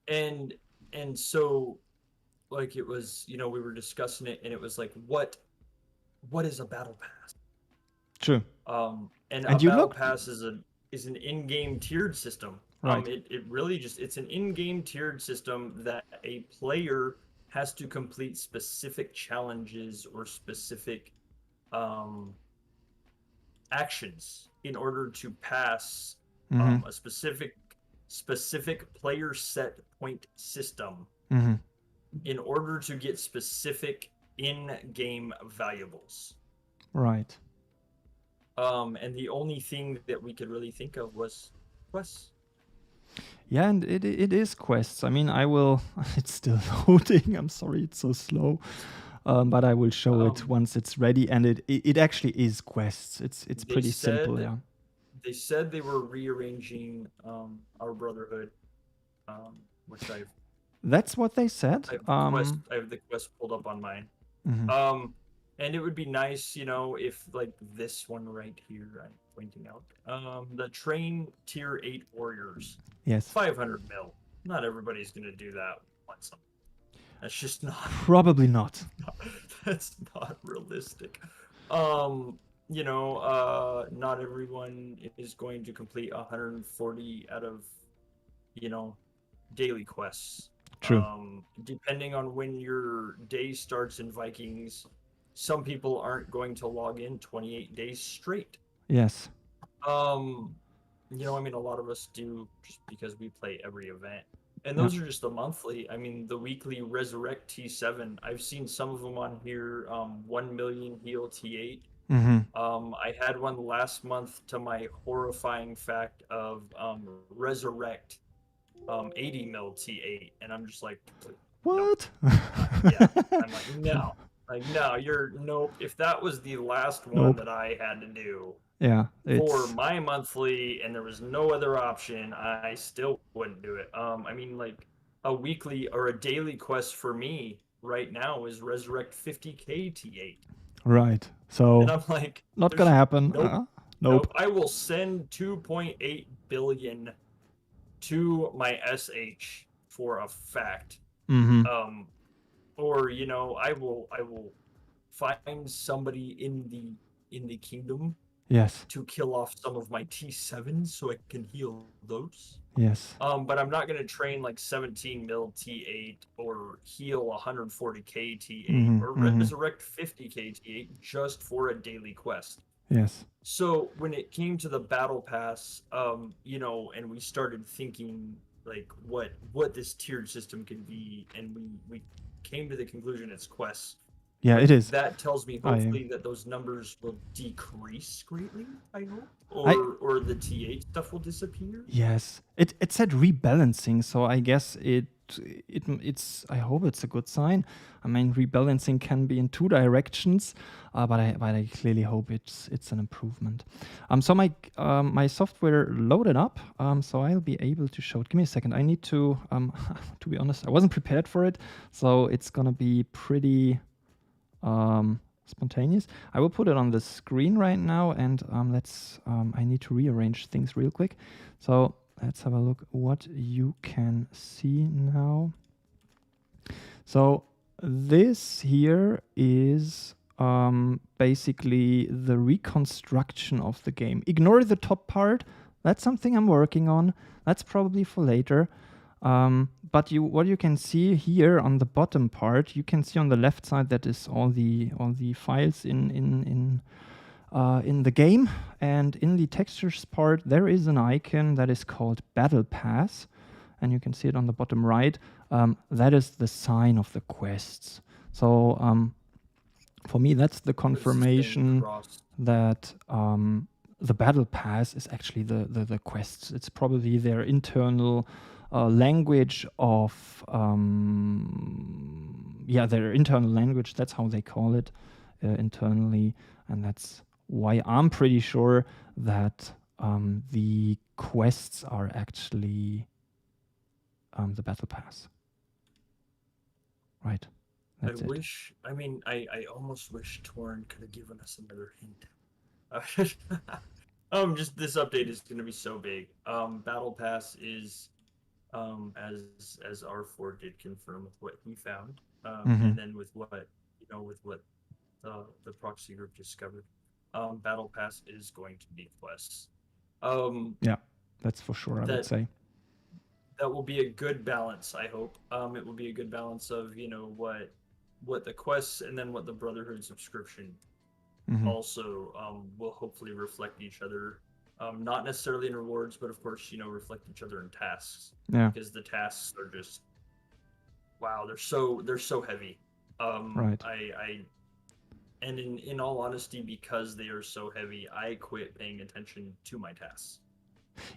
And so, like, it was, we were discussing it, and it was like, what is a battle pass? True. And a battle pass is an in-game tiered system. Right. It really it's an in-game tiered system that a player has to complete specific challenges or specific actions in order to pass a specific player set point system in order to get specific in-game valuables. Right. And the only thing that we could really think of was quests. Yeah, and it is quests. I mean, I will. It's still loading. I'm sorry, it's so slow. But I will show it once it's ready, and it actually is quests. It's pretty simple, yeah. They said they were rearranging our Brotherhood, which That's what they said. I have the quest pulled up on mine. And it would be nice, if like this one right here, I'm pointing out, the train tier 8 warriors. Yes. 500 mil. Not everybody's gonna do that once. That's just not. Probably not. That's not realistic. Not everyone is going to complete 140 out of, daily quests. True. Depending on when your day starts in Vikings, some people aren't going to log in 28 days straight. Yes. I mean, a lot of us do just because we play every event. And those are just the monthly. I mean, the weekly Resurrect T7. I've seen some of them on here, 1 million heal T8. Mm-hmm. I had one last month to my horrifying fact of resurrect 80 mil T8, and I'm just like, nope, What? yeah. I'm like, no, like no, you're nope. If that was the last one Nope. that I had to do Yeah, for it's my monthly, and there was no other option, I still wouldn't do it. I mean, like a weekly or a daily quest for me right now is resurrect 50k T8, right. and So I'm like, not gonna there's happen. nope, Nope. nope. I will send 2.8 billion to my SH for a fact. Mm-hmm. Um, or I will find somebody in the kingdom Yes. to kill off some of my T7s so I can heal those. Yes. But I'm not gonna train like 17 mil T8 or heal 140k T8 Mm-hmm. or Mm-hmm. resurrect 50k T8 just for a daily quest. Yes. So when it came to the battle pass, and we started thinking like what this tiered system could be, and we came to the conclusion it's quests. Yeah, it Like is. that tells me I hopefully that those numbers will decrease greatly, I hope, I or the T8 stuff will disappear. Yes, it said rebalancing, so I guess it's. I hope it's a good sign. I mean, rebalancing can be in two directions, but I clearly hope it's an improvement. So my software loaded up, so I'll be able to show it. Give me a second. I need to to be honest, I wasn't prepared for it, so it's gonna be pretty spontaneous. I will put it on the screen right now, and I need to rearrange things real quick. So let's have a look what you can see now. So this here is basically the reconstruction of the game. Ignore the top part. That's something I'm working on. That's probably for later. But what you can see here on the bottom part, you can see on the left side that is all the files in the game, and in the textures part there is an icon that is called Battle Pass, and you can see it on the bottom right. That is the sign of the quests. So for me, that's the confirmation that the Battle Pass is actually the quests. It's probably their internal language of their internal language. That's how they call it internally, and that's why I'm pretty sure that the quests are actually the Battle Pass. Right. That's it. I almost wish Torn could have given us another hint. Just this update is going to be so big. Battle Pass is, as R4 did confirm with what he found, and then with what the proxy group discovered. Battle Pass is going to be quests. Yeah, that's for sure. I would say that will be a good balance. I hope it will be a good balance of what the quests and then what the Brotherhood subscription also will hopefully reflect each other. Not necessarily in rewards, but of course, reflect each other in tasks. Yeah. Because the tasks are just wow, they're so heavy. Right. And in all honesty, because they are so heavy, I quit paying attention to my tasks.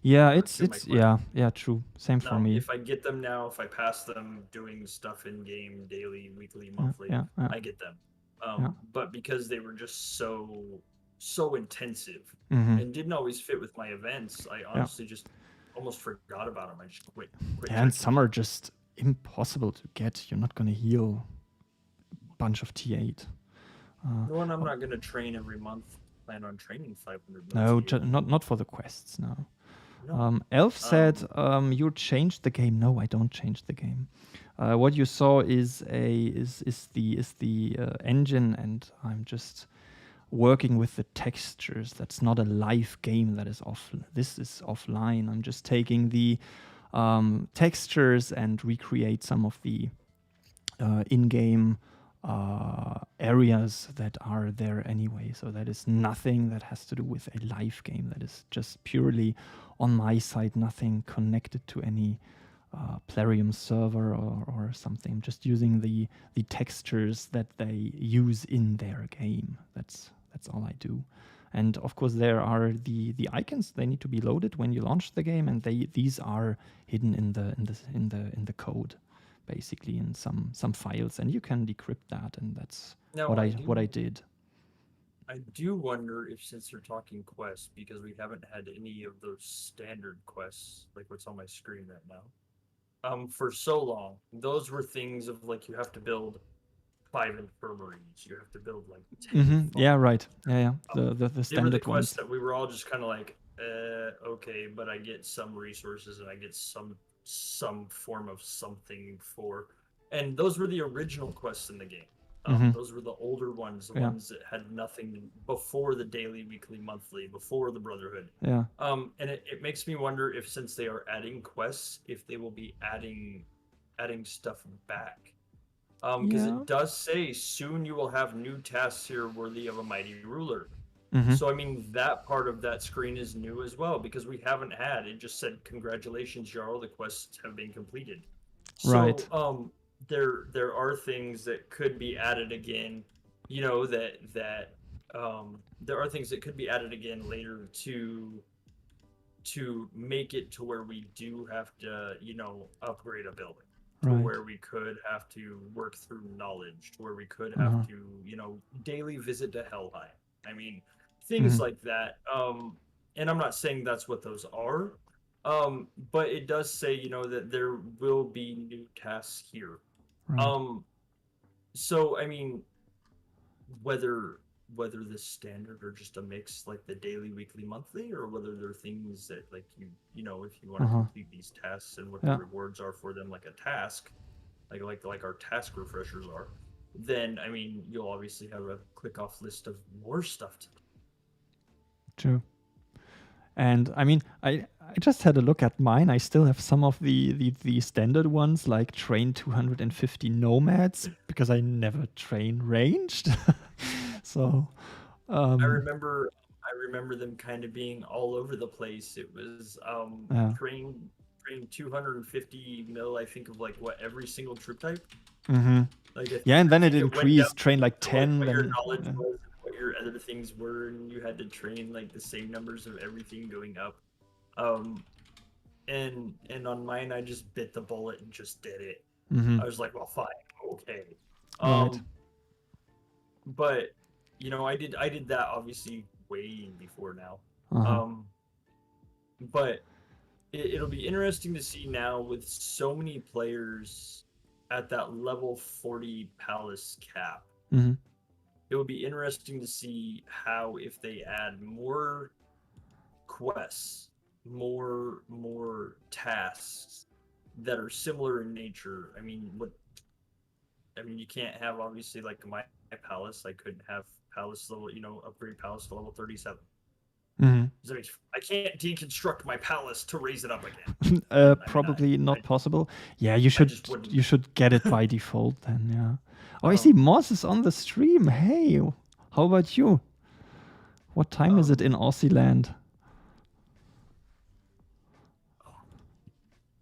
Yeah, it's true. Same for me. If I get them now, if I pass them doing stuff in game daily, weekly, monthly, I get them. But because they were just so intensive and didn't always fit with my events, I honestly just almost forgot about them. I just quit. And some are just impossible to get. You're not going to heal a bunch of T8. No, and I'm not going to train every month. Plan on training 500. No, not for the quests. No. Elf said, "You changed the game." No, I don't change the game. What you saw is the engine, and I'm just working with the textures. That's not a live game. That is off. This is offline. I'm just taking the textures and recreate some of the in-game areas that are there anyway. So that is nothing that has to do with a live game. That is just purely on my side, nothing connected to any Plarium server or something. Just using the textures that they use in their game. That's That's all I do. And of course, there are the icons. They need to be loaded when you launch the game, and these are hidden in the code, basically in some files, and you can decrypt that. And that's Now, what I did. I do wonder if, since you're talking quests, because we haven't had any of those standard quests, like what's on my screen right now, for so long, those were things of like you have to build 5 infirmaries, you have to build like 10 Yeah, right. farms. Yeah. The They were the standard quests ones. that we were all just kind of like, okay, but I get some resources and I get some form of something for, and those were the original quests in the game. Those were the older ones, the ones that had nothing before the daily, weekly, monthly, before the Brotherhood. Yeah. And it makes me wonder if, since they are adding quests, if they will be adding stuff back. Because it does say soon you will have new tasks here worthy of a mighty ruler. So I mean that part of that screen is new as well, because we haven't had it. Just said congratulations, Jarl, the quests have been completed. Right. So there are things that could be added again, you know, that there are things that could be added again later to make it to where we do have to, you know, upgrade a building, to Right. where we could have to work through knowledge, to where we could have to, you know, daily visit to Helheim. I mean, things like that. And I'm not saying that's what those are, but it does say, you know, that there will be new tasks here. Right. So I mean, whether the standard or just a mix, like the daily, weekly, monthly, or whether there are things that, like, you know, if you want to complete these tasks and what the rewards are for them, like a task, like our task refreshers are, then I mean you'll obviously have a click off list of more stuff to do. True. And I mean, I just had a look at mine. I still have some of the standard ones, like train 250 nomads, because I never train ranged. So I remember them kind of being all over the place. It was train 250 mil, I think, of like what, every single troop type. Like yeah, and then it it went down increased, train like to, 10. what your Then knowledge was, and what your other things were, and you had to train like the same numbers of everything going up. And on mine, I just bit the bullet and just did it. I was like, well, fine, okay. Right. But you know, I did that obviously way before now. But it'll be interesting to see now, with so many players at that level 40 palace cap. It will be interesting to see how, if they add more quests, more tasks that are similar in nature. I mean, you can't have, obviously, like my palace. I couldn't have palace level, you know, upgrade palace to level 37. I can't deconstruct my palace to raise it up again. Probably not possible. Yeah, you should get it by default then. Yeah. Oh, I see Moss is on the stream. Hey, how about you? What time is it in Aussie land?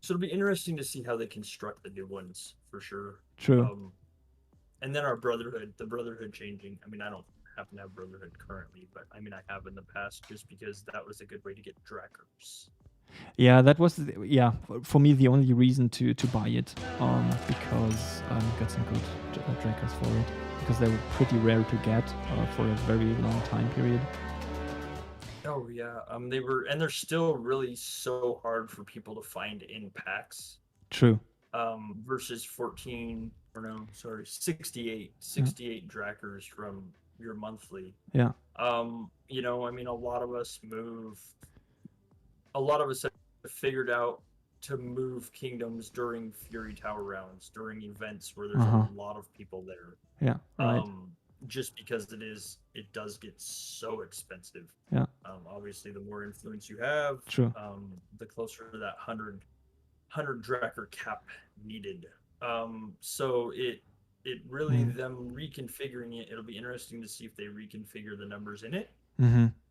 So it'll be interesting to see how they construct the new ones, for sure. True. And then the Brotherhood changing. I mean, I don't happen to have Brotherhood currently, but I mean, I have in the past, just because that was a good way to get Drakkars. Yeah, that was for me the only reason to buy it, because got some good Drakkars for it, because they were pretty rare to get for a very long time period. Oh yeah, they were, and they're still really so hard for people to find in packs. True. Versus 68 Drakkars from your monthly. Yeah. You know, I mean, a lot of us have figured out to move kingdoms during Fury Tower rounds, during events where there's a lot of people there. Yeah, right. Just because it does get so expensive. Yeah. Obviously, the more influence you have, true, the closer to that 100 Drakkar cap needed. So it really, them reconfiguring it, it'll be interesting to see if they reconfigure the numbers in it,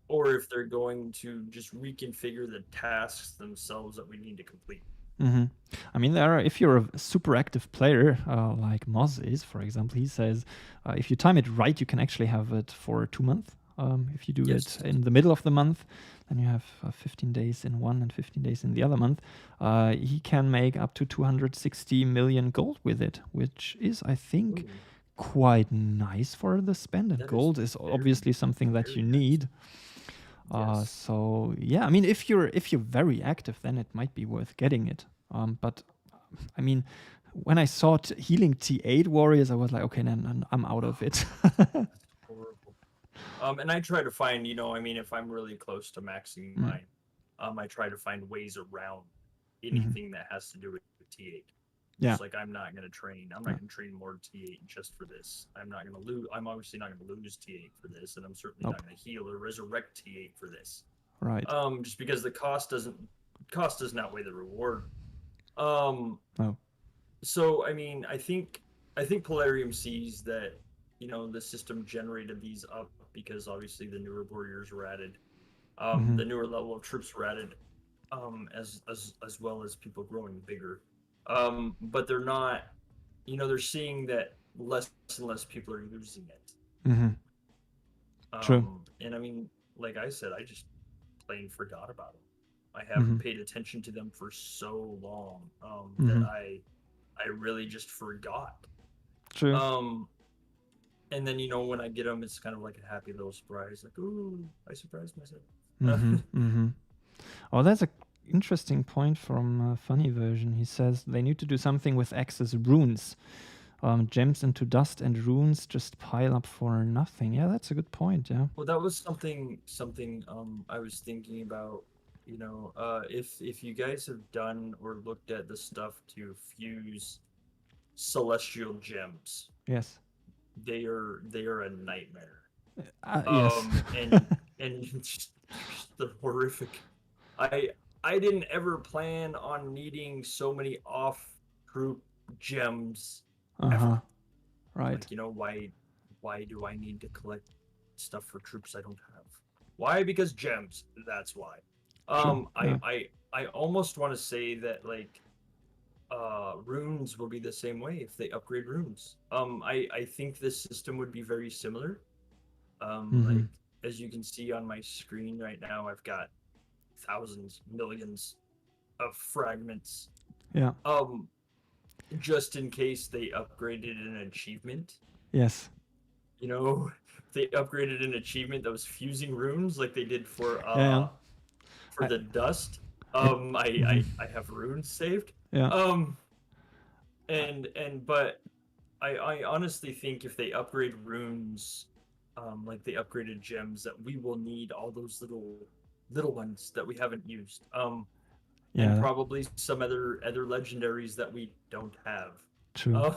or if they're going to just reconfigure the tasks themselves that we need to complete. I mean, if you're a super active player, like Moz is, for example, he says, if you time it right, you can actually have it for 2 months If you do Yes. it in the middle of the month, then you have 15 days in one and 15 days in the other month. He can make up to 260 million gold with it, which is, I think, Ooh, quite nice for the spend. And that is gold is very, obviously something that you very nice. need. Yes. So yeah, I mean, if you're very active, then it might be worth getting it. But I mean, when I saw healing T8 warriors, I was like, okay, then I'm out of it. Horrible. And I try to find, I mean, if I'm really close to maxing Mm. mine, I try to find ways around Mhm. anything that has to do with T8. Yeah. Just like I'm not going to train. I'm not going to train more T8 just for this. I'm not going to lose. I'm obviously not going to lose T8 for this, and I'm certainly Nope. not going to heal or resurrect T8 for this. Right. Just because the cost doesn't outweigh the reward. Um, No. so I mean, I think Polarium sees that the system generated these up because obviously the newer warriors were added, Mhm. the newer level of troops were added, as well as people growing bigger. But they're not, they're seeing that less and less people are using it. Mhm. True. And I mean, like I said, I just plain forgot about them. I haven't Mhm. paid attention to them for so long that Mhm. I really just forgot. True. Um, and then when I get them, it's kind of like a happy little surprise, like ooh, I surprised myself. Mhm. Mhm. Oh, that's a interesting point from Funny Version. He says they need to do something with access runes. Gems into dust and runes just pile up for nothing. Yeah, that's a good point. Yeah. Well, that was something I was thinking about. If you guys have done or looked at the stuff to fuse celestial gems, Yes. they are a nightmare. Yes. And just the horrific. I I didn't ever plan on needing so many off group gems ever. Uh-huh. Right. Like, why do I need to collect stuff for troops I don't have? Why? Because gems. That's why. True. I Yeah. I almost want to say that like runes will be the same way if they upgrade runes. I think this system would be very similar. Mm-hmm. Like as you can see on my screen right now, I've got thousands, millions of fragments. Yeah. Um, just in case they upgraded an achievement. Yes. They upgraded an achievement that was fusing runes like they did for Yeah. Yeah. I, the dust. it. Mhm. I have runes saved. Yeah. Um, but I honestly think if they upgrade runes, like they upgraded gems, that we will need all those little ones that we haven't used. And Yeah. probably some other legendaries that we don't have. True. Uh,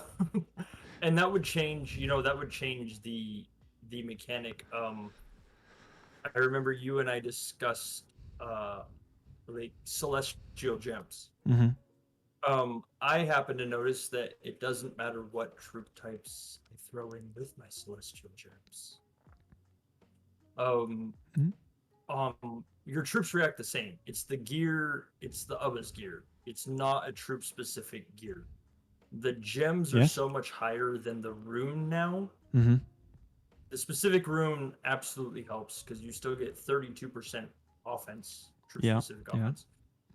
and that would change, that would change the mechanic. I remember you and I discussed like celestial gems. Mm-hmm. I happen to notice that it doesn't matter what troop types I throw in with my celestial gems. Um, Mm-hmm. your troops react the same. It's the gear, it's the Ubba's gear. It's not a troop specific gear. The gems are Yes. so much higher than the rune now. Mm-hmm. The specific rune absolutely helps because you still get 32% offense, troop Yeah. specific Yeah. offense.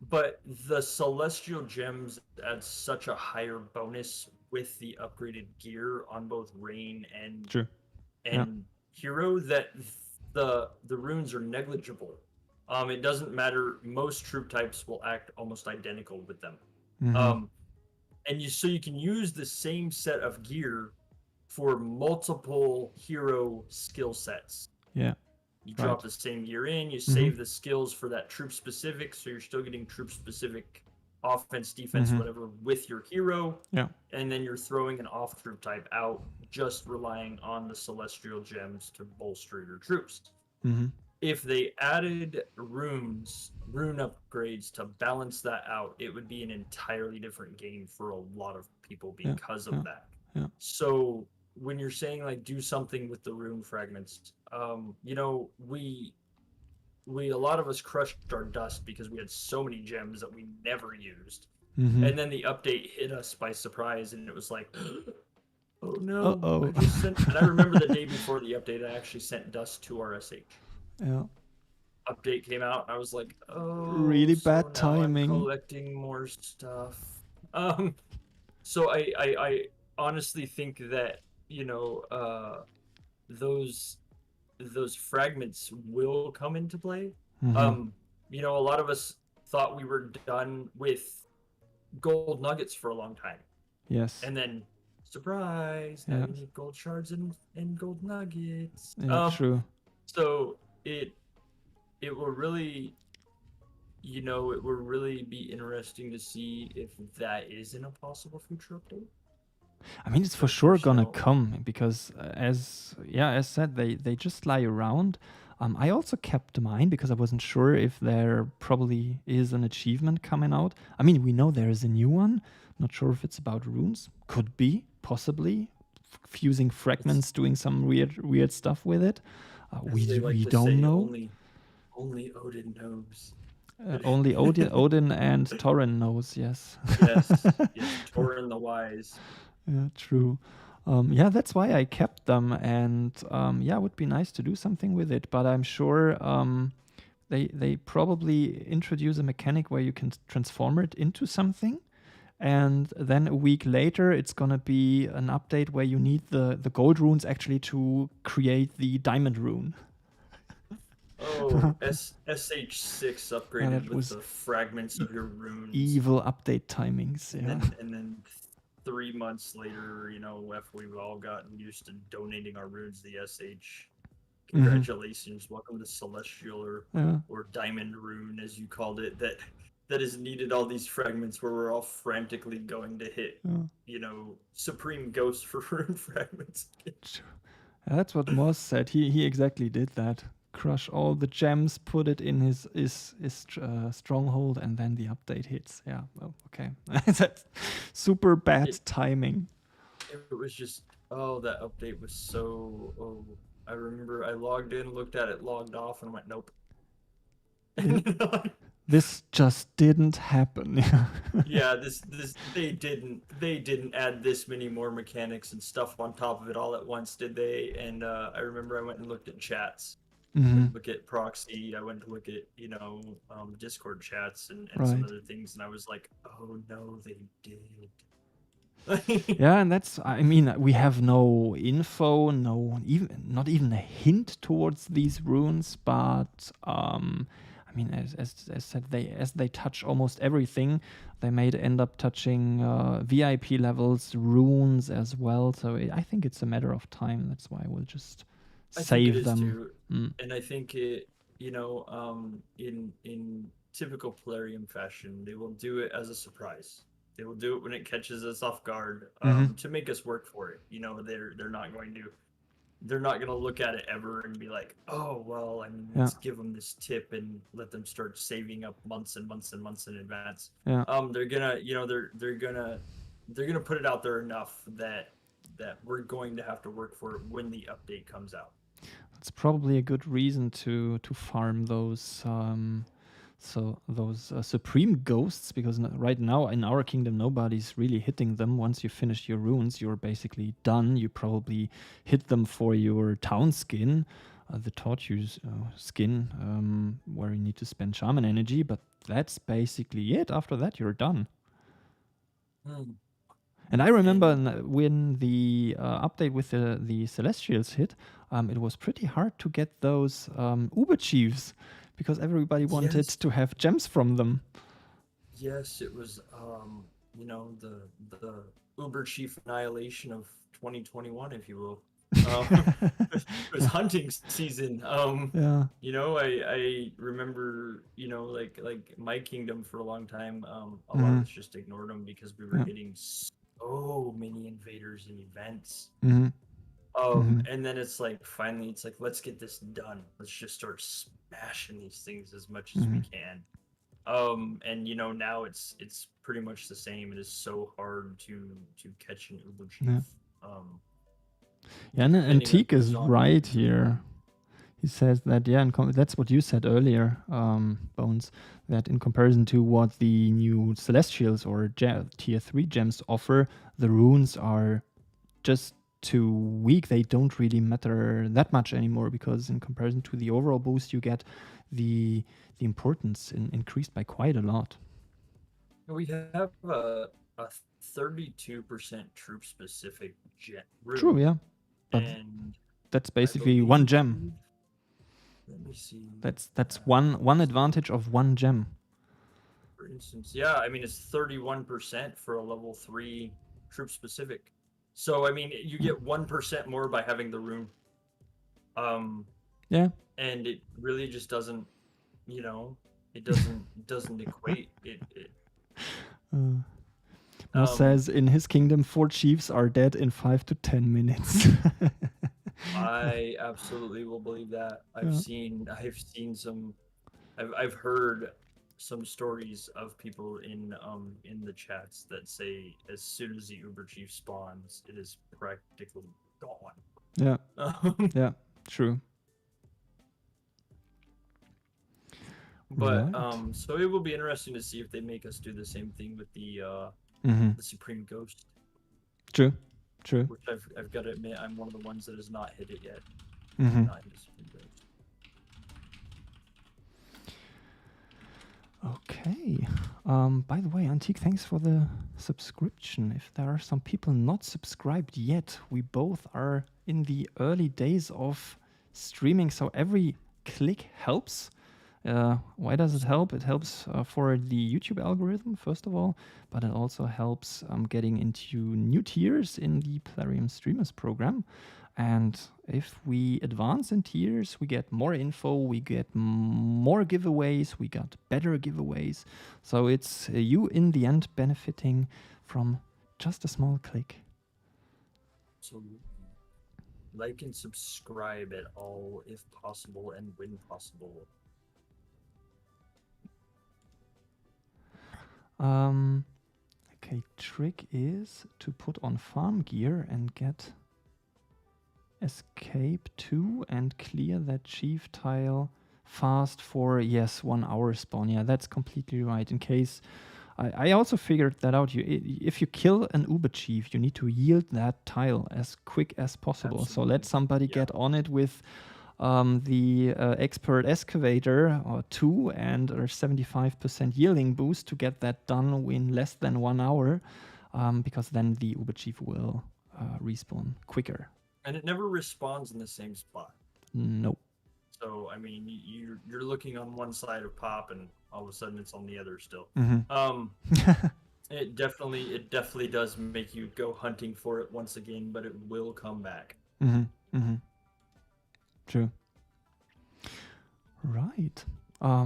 But the celestial gems add such a higher bonus with the upgraded gear on both Rain and True. Yeah. Hero that the runes are negligible. It doesn't matter. Most troop types will act almost identical with them. Mm-hmm. And you can use the same set of gear for multiple hero skill sets. Yeah. You Right. drop the same gear in, you Mm-hmm. save the skills for that troop specific, so you're still getting troop specific offense, defense, Mm-hmm. whatever with your hero. Yeah. And then you're throwing an off troop type out, just relying on the celestial gems to bolster your troops. Mm-hmm. If they added rune upgrades to balance that out, it would be an entirely different game for a lot of people because of that. Yeah. So when you're saying like do something with the rune fragments, we a lot of us crushed our dust because we had so many gems that we never used. Mm-hmm. And then the update hit us by surprise and it was like Oh no, I Uh-oh. just sent, and I remember the day before the update, I actually sent dust to our SH. Yeah. Update came out, and I was like, oh, Really so bad now I'm timing. collecting more stuff. Um, so I honestly think that, you know, those those fragments will come into play. Mm-hmm. Um, a lot of us thought we were done with gold nuggets for a long time. Yes. And then surprise, now Yeah. you need gold shards and gold nuggets. Yeah, true. So it will really, it will really be interesting to see if that is in a possible future update. I mean, it's But for of sure course, gonna come because, as said, they just lie around. I also kept mine because I wasn't sure if there probably is an achievement coming out. I mean, we know there is a new one. Not sure if it's about runes. Could be, possibly, fusing it's, fragments, doing some weird stuff with it. as they like We to don't say, know. only Odin knows. Only Odin and Thorin knows. Yes. Yes, Torin the Wise. Yeah, true. Yeah, that's why I kept them, and yeah, it would be nice to do something with it. But I'm sure they probably introduce a mechanic where you can transform it into something, and then a week later, it's gonna be an update where you need the gold runes actually to create the diamond rune. Oh, SH6 Yeah, upgraded that with was the fragments of your runes, evil update timings. and Yeah. then 3 months later, after we've all gotten used to donating our runes to the SH, Hmm. congratulations, welcome to Celestial Yeah. or Diamond Rune, as you called it. That has needed all these fragments where we're all frantically going to hit, Yeah. Supreme Ghost for rune fragments. Yeah, that's what Moss said. He exactly did that. Crush all the gems, put it in his stronghold, and then the update hits. Yeah, well, okay. That's super bad It timing. it was just, oh, that update was so, oh, I remember I logged in, looked at it, logged off, and went nope. Yep. This just didn't happen. Yeah, this they didn't add this many more mechanics and stuff on top of it all at once, did they? And I remember I went and looked at chats. Hmm. Went to look at proxy. I went to look at Discord chats and some Right. other things, and I was like, oh no, they did. Yeah, and that's, I mean, we have no info, not even a hint towards these runes, but I mean, as said, as they touch almost everything, they may end up touching VIP levels, runes as well. So I think it's a matter of time. That's why we'll just I think it save is them. too, Mm. and I think in typical Polarium fashion, they will do it as a surprise. They will do it when it catches us off guard, Hmm. to make us work for it. They're not going to look at it ever and be like, oh well, I mean, Yeah, let's give them this tip and let them start saving up months and months and months in advance. yeah. They're gonna, they're gonna put it out there enough that we're going to have to work for it when the update comes out. It's probably a good reason to farm those supreme ghosts, because right now in our kingdom nobody's really hitting them. Once you finish your runes, you're basically done. You probably hit them for your town skin, the torture skin, where you need to spend shaman energy, but that's basically it. After that, you're done. Hmm. And I remember And when the update with the Celestials hit, it was pretty hard to get those Uber Chiefs because everybody wanted yes, to have gems from them. yes, it was the Uber Chief annihilation of 2021, if you will. It was hunting season. Yeah. I remember, like my kingdom for a long time. A lot of Hmm. us just ignored them because we were Yeah. hitting so many invaders and events. Hmm. Hmm. And then it's like finally, it's like let's get this done. Let's just start smashing these things as much as we Hmm. can. And now it's pretty much the same. It is so hard to catch an Uber Yeah. Chief. Um, Yeah, and depending on Antique who's is on. right here. He says that, yeah, that's what you said earlier, Bones, that in comparison to what the new Celestials or tier 3 gems offer, the runes are just too weak. They don't really matter that much anymore, because in comparison to the overall boost you get, the importance increased by quite a lot. We have a 32% troop specific True, room, yeah. But and that's I basically one believe, gem. let me see. That's one advantage of one gem. For instance, yeah, I mean it's 31% for a level 3 troop specific. So I mean you get 1% more by having the room. Yeah. And it really just doesn't, you know, it doesn't equate. It Mo says in his kingdom 4 chiefs are dead in 5 to 10 minutes. I absolutely will believe that. I've seen some, I've heard some stories of people in the chats that say as soon as the Uber Chief spawns, it is practically gone. Yeah. Yeah, true. But right. so it will be interesting to see if they make us do the same thing with the Supreme Ghost. True. True. Which I've got to admit, I'm one of the ones that has not hit it yet. Not hit a Supreme Ghost. Okay. By the way, Antique, thanks for the subscription. If there are some people not subscribed yet, we both are in the early days of streaming, so every click helps. Why does it help? It helps for the YouTube algorithm, first of all, but it also helps getting into new tiers in the Plarium Streamers program. And if we advance in tiers, we get more info, we get more giveaways, we got better giveaways. So it's you in the end benefiting from just a small click. So like and subscribe at all if possible and when possible. Okay, trick is to put on farm gear and get escape 2 and clear that chief tile fast for, yes, 1 hour spawn. Yeah, that's completely right. In case I also figured that out. If you kill an Uber chief, you need to yield that tile as quick as possible. Absolutely. So let somebody get on it with the expert excavator or 2 and a 75% yielding boost to get that done in less than 1 hour, because then the Uber chief will respawn quicker. And it never respawns in the same spot. Nope. So I mean, you're looking on one side of pop, and all of a sudden it's on the other still. It definitely does make you go hunting for it once again, but it will come back. True. Right. I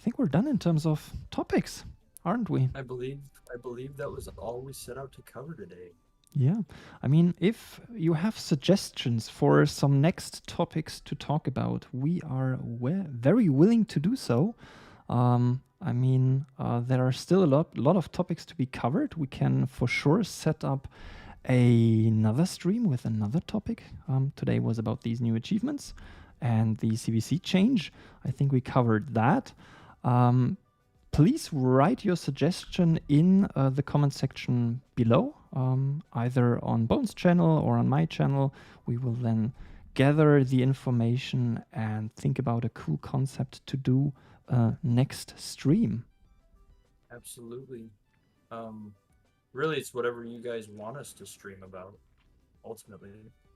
think we're done in terms of topics, aren't we? I believe that was all we set out to cover today. Yeah. I mean, if you have suggestions for some next topics to talk about, we are very willing to do so. I mean, there are still a lot of topics to be covered. We can for sure set up another stream with another topic. Today was about these new achievements and the CvC change. I think we covered that. Please write your suggestion in the comment section below, either on Bones' channel or on my channel. We will then gather the information and think about a cool concept to do next stream. Absolutely. Really, it's whatever you guys want us to stream about. Ultimately,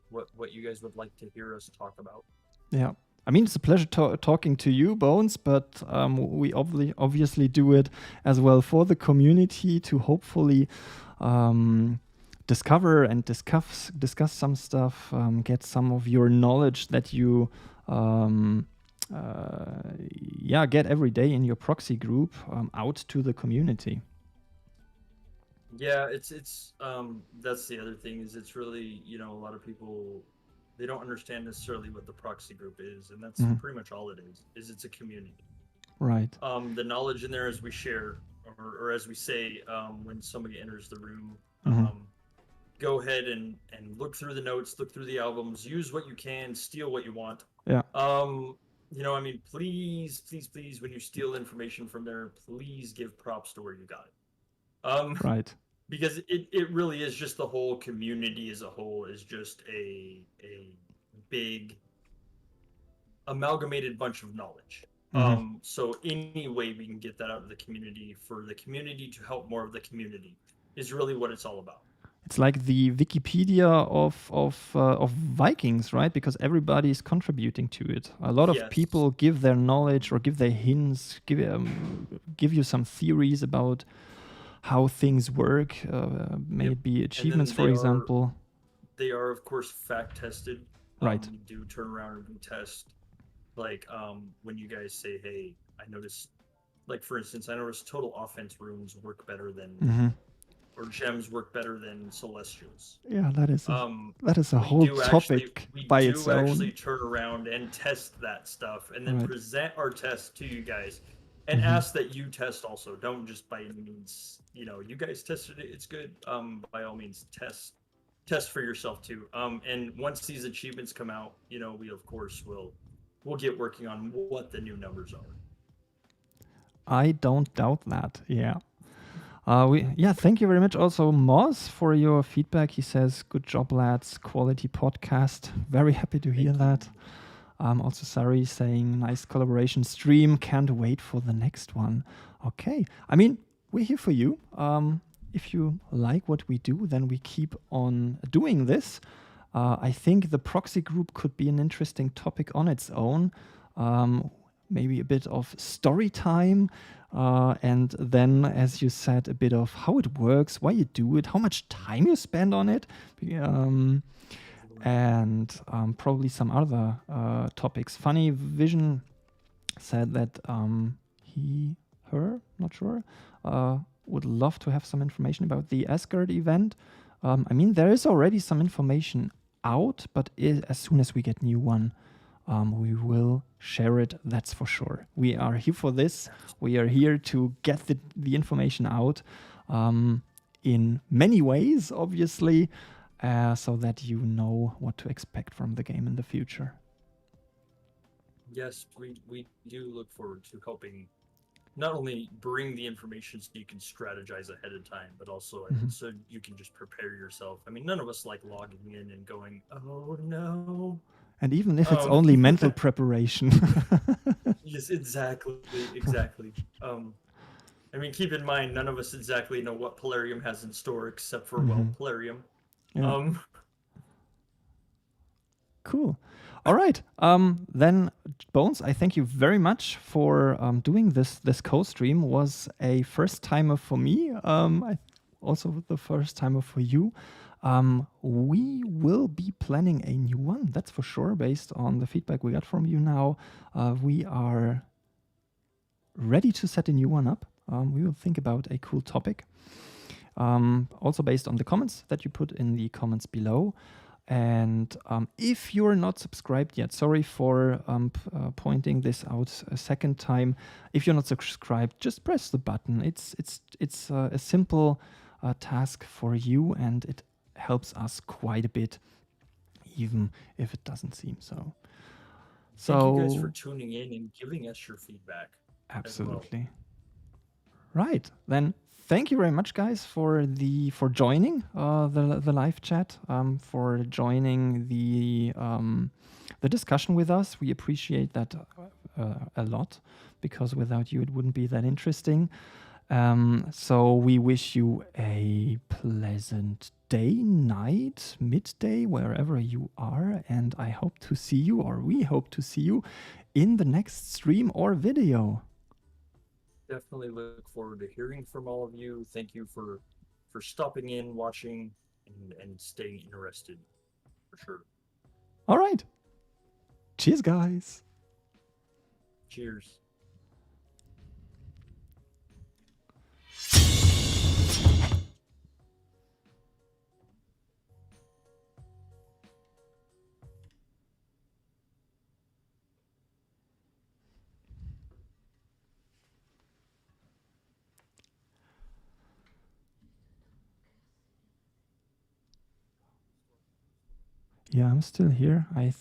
what you guys would like to hear us talk about. Yeah. I mean, it's a pleasure talking to you, Bones, but we obviously do it as well for the community to hopefully discover and discuss some stuff, get some of your knowledge that you get every day in your proxy group out to the community. Yeah, it's that's the other thing, is it's really, a lot of people, they don't understand necessarily what the proxy group is, and that's pretty much all it is it's a community. Right. The knowledge in there, as we share, or as we say, when somebody enters the room, go ahead and look through the notes, look through the albums, use what you can, steal what you want. Yeah. I mean, please, when you steal information from there, please give props to where you got it. Right. because it really is just the whole community as a whole is just a big amalgamated bunch of knowledge. Mhm. So any way we can get that out of the community for the community to help more of the community is really what it's all about. It's like the Wikipedia of Vikings, right? Because everybody is contributing to it. A lot of Yes. people give their knowledge or give their hints, give you some theories about how things work. May Yep. it be And achievements, then for example. they are of course fact tested. Right. We do turn around and we test like when you guys say, hey, I noticed, like for instance, I noticed total offense runes work better than Mm-hmm. or gems work better than celestials. Yeah, Um, that is a whole topic we by its do own. actually turn around and test that stuff and then Right. present our test to you guys and Mm-hmm. ask that you test also. Don't just by any means, you guys tested it, it's good. By all means test for yourself too. And once these achievements come out, we of course we'll get working on what the new numbers are. I don't doubt that. Yeah. Thank you very much also Moz for your feedback. He says, good job, lads, quality podcast. Very happy to hear Thank you. that. Also Sari saying, nice collaboration stream. Can't wait for the next one. Okay. I mean, we're here for you. If you like what we do, then we keep on doing this. I think the proxy group could be an interesting topic on its own. Maybe a bit of story time. And then, as you said, a bit of how it works, why you do it, how much time you spend on it. And probably some other topics. Funny Vision said that not sure, would love to have some information about the Asgard event. I mean, there is already some information out, but as soon as we get new one, we will share it, that's for sure. We are here for this. We are here to get the information out in many ways, obviously, so that you know what to expect from the game in the future. Yes, we do look forward to helping not only bring the information so you can strategize ahead of time, but also so you can just prepare yourself. I mean, none of us like logging in and going, "Oh no." And even if it's only mental preparation. Yes, exactly. I mean, keep in mind, none of us exactly know what Polarium has in store, except for Polarium. Yeah. Cool. All right. Then, Bones, I thank you very much for doing this. This co-stream was a first timer for me. Also the first timer for you. We will be planning a new one, that's for sure, based on the feedback we got from you now. We are ready to set a new one up. We will think about a cool topic. Also based on the comments that you put in the comments below. And if you're not subscribed yet, sorry for pointing this out a second time. If you're not subscribed, just press the button. It's a simple task for you, and it helps us quite a bit, even if it doesn't seem so. Thank you guys for tuning in and giving us your feedback. Absolutely. Right, then. Thank you very much, guys, for joining the live chat, for joining the discussion with us. We appreciate that a lot, because without you, it wouldn't be that interesting. So we wish you a pleasant day, night, midday, wherever you are, and I hope to see you, or we hope to see you, in the next stream or video. Definitely look forward to hearing from all of you. Thank you for stopping in, watching, and staying interested, for sure. All right. Cheers, guys. Cheers. Yeah, I'm still here. I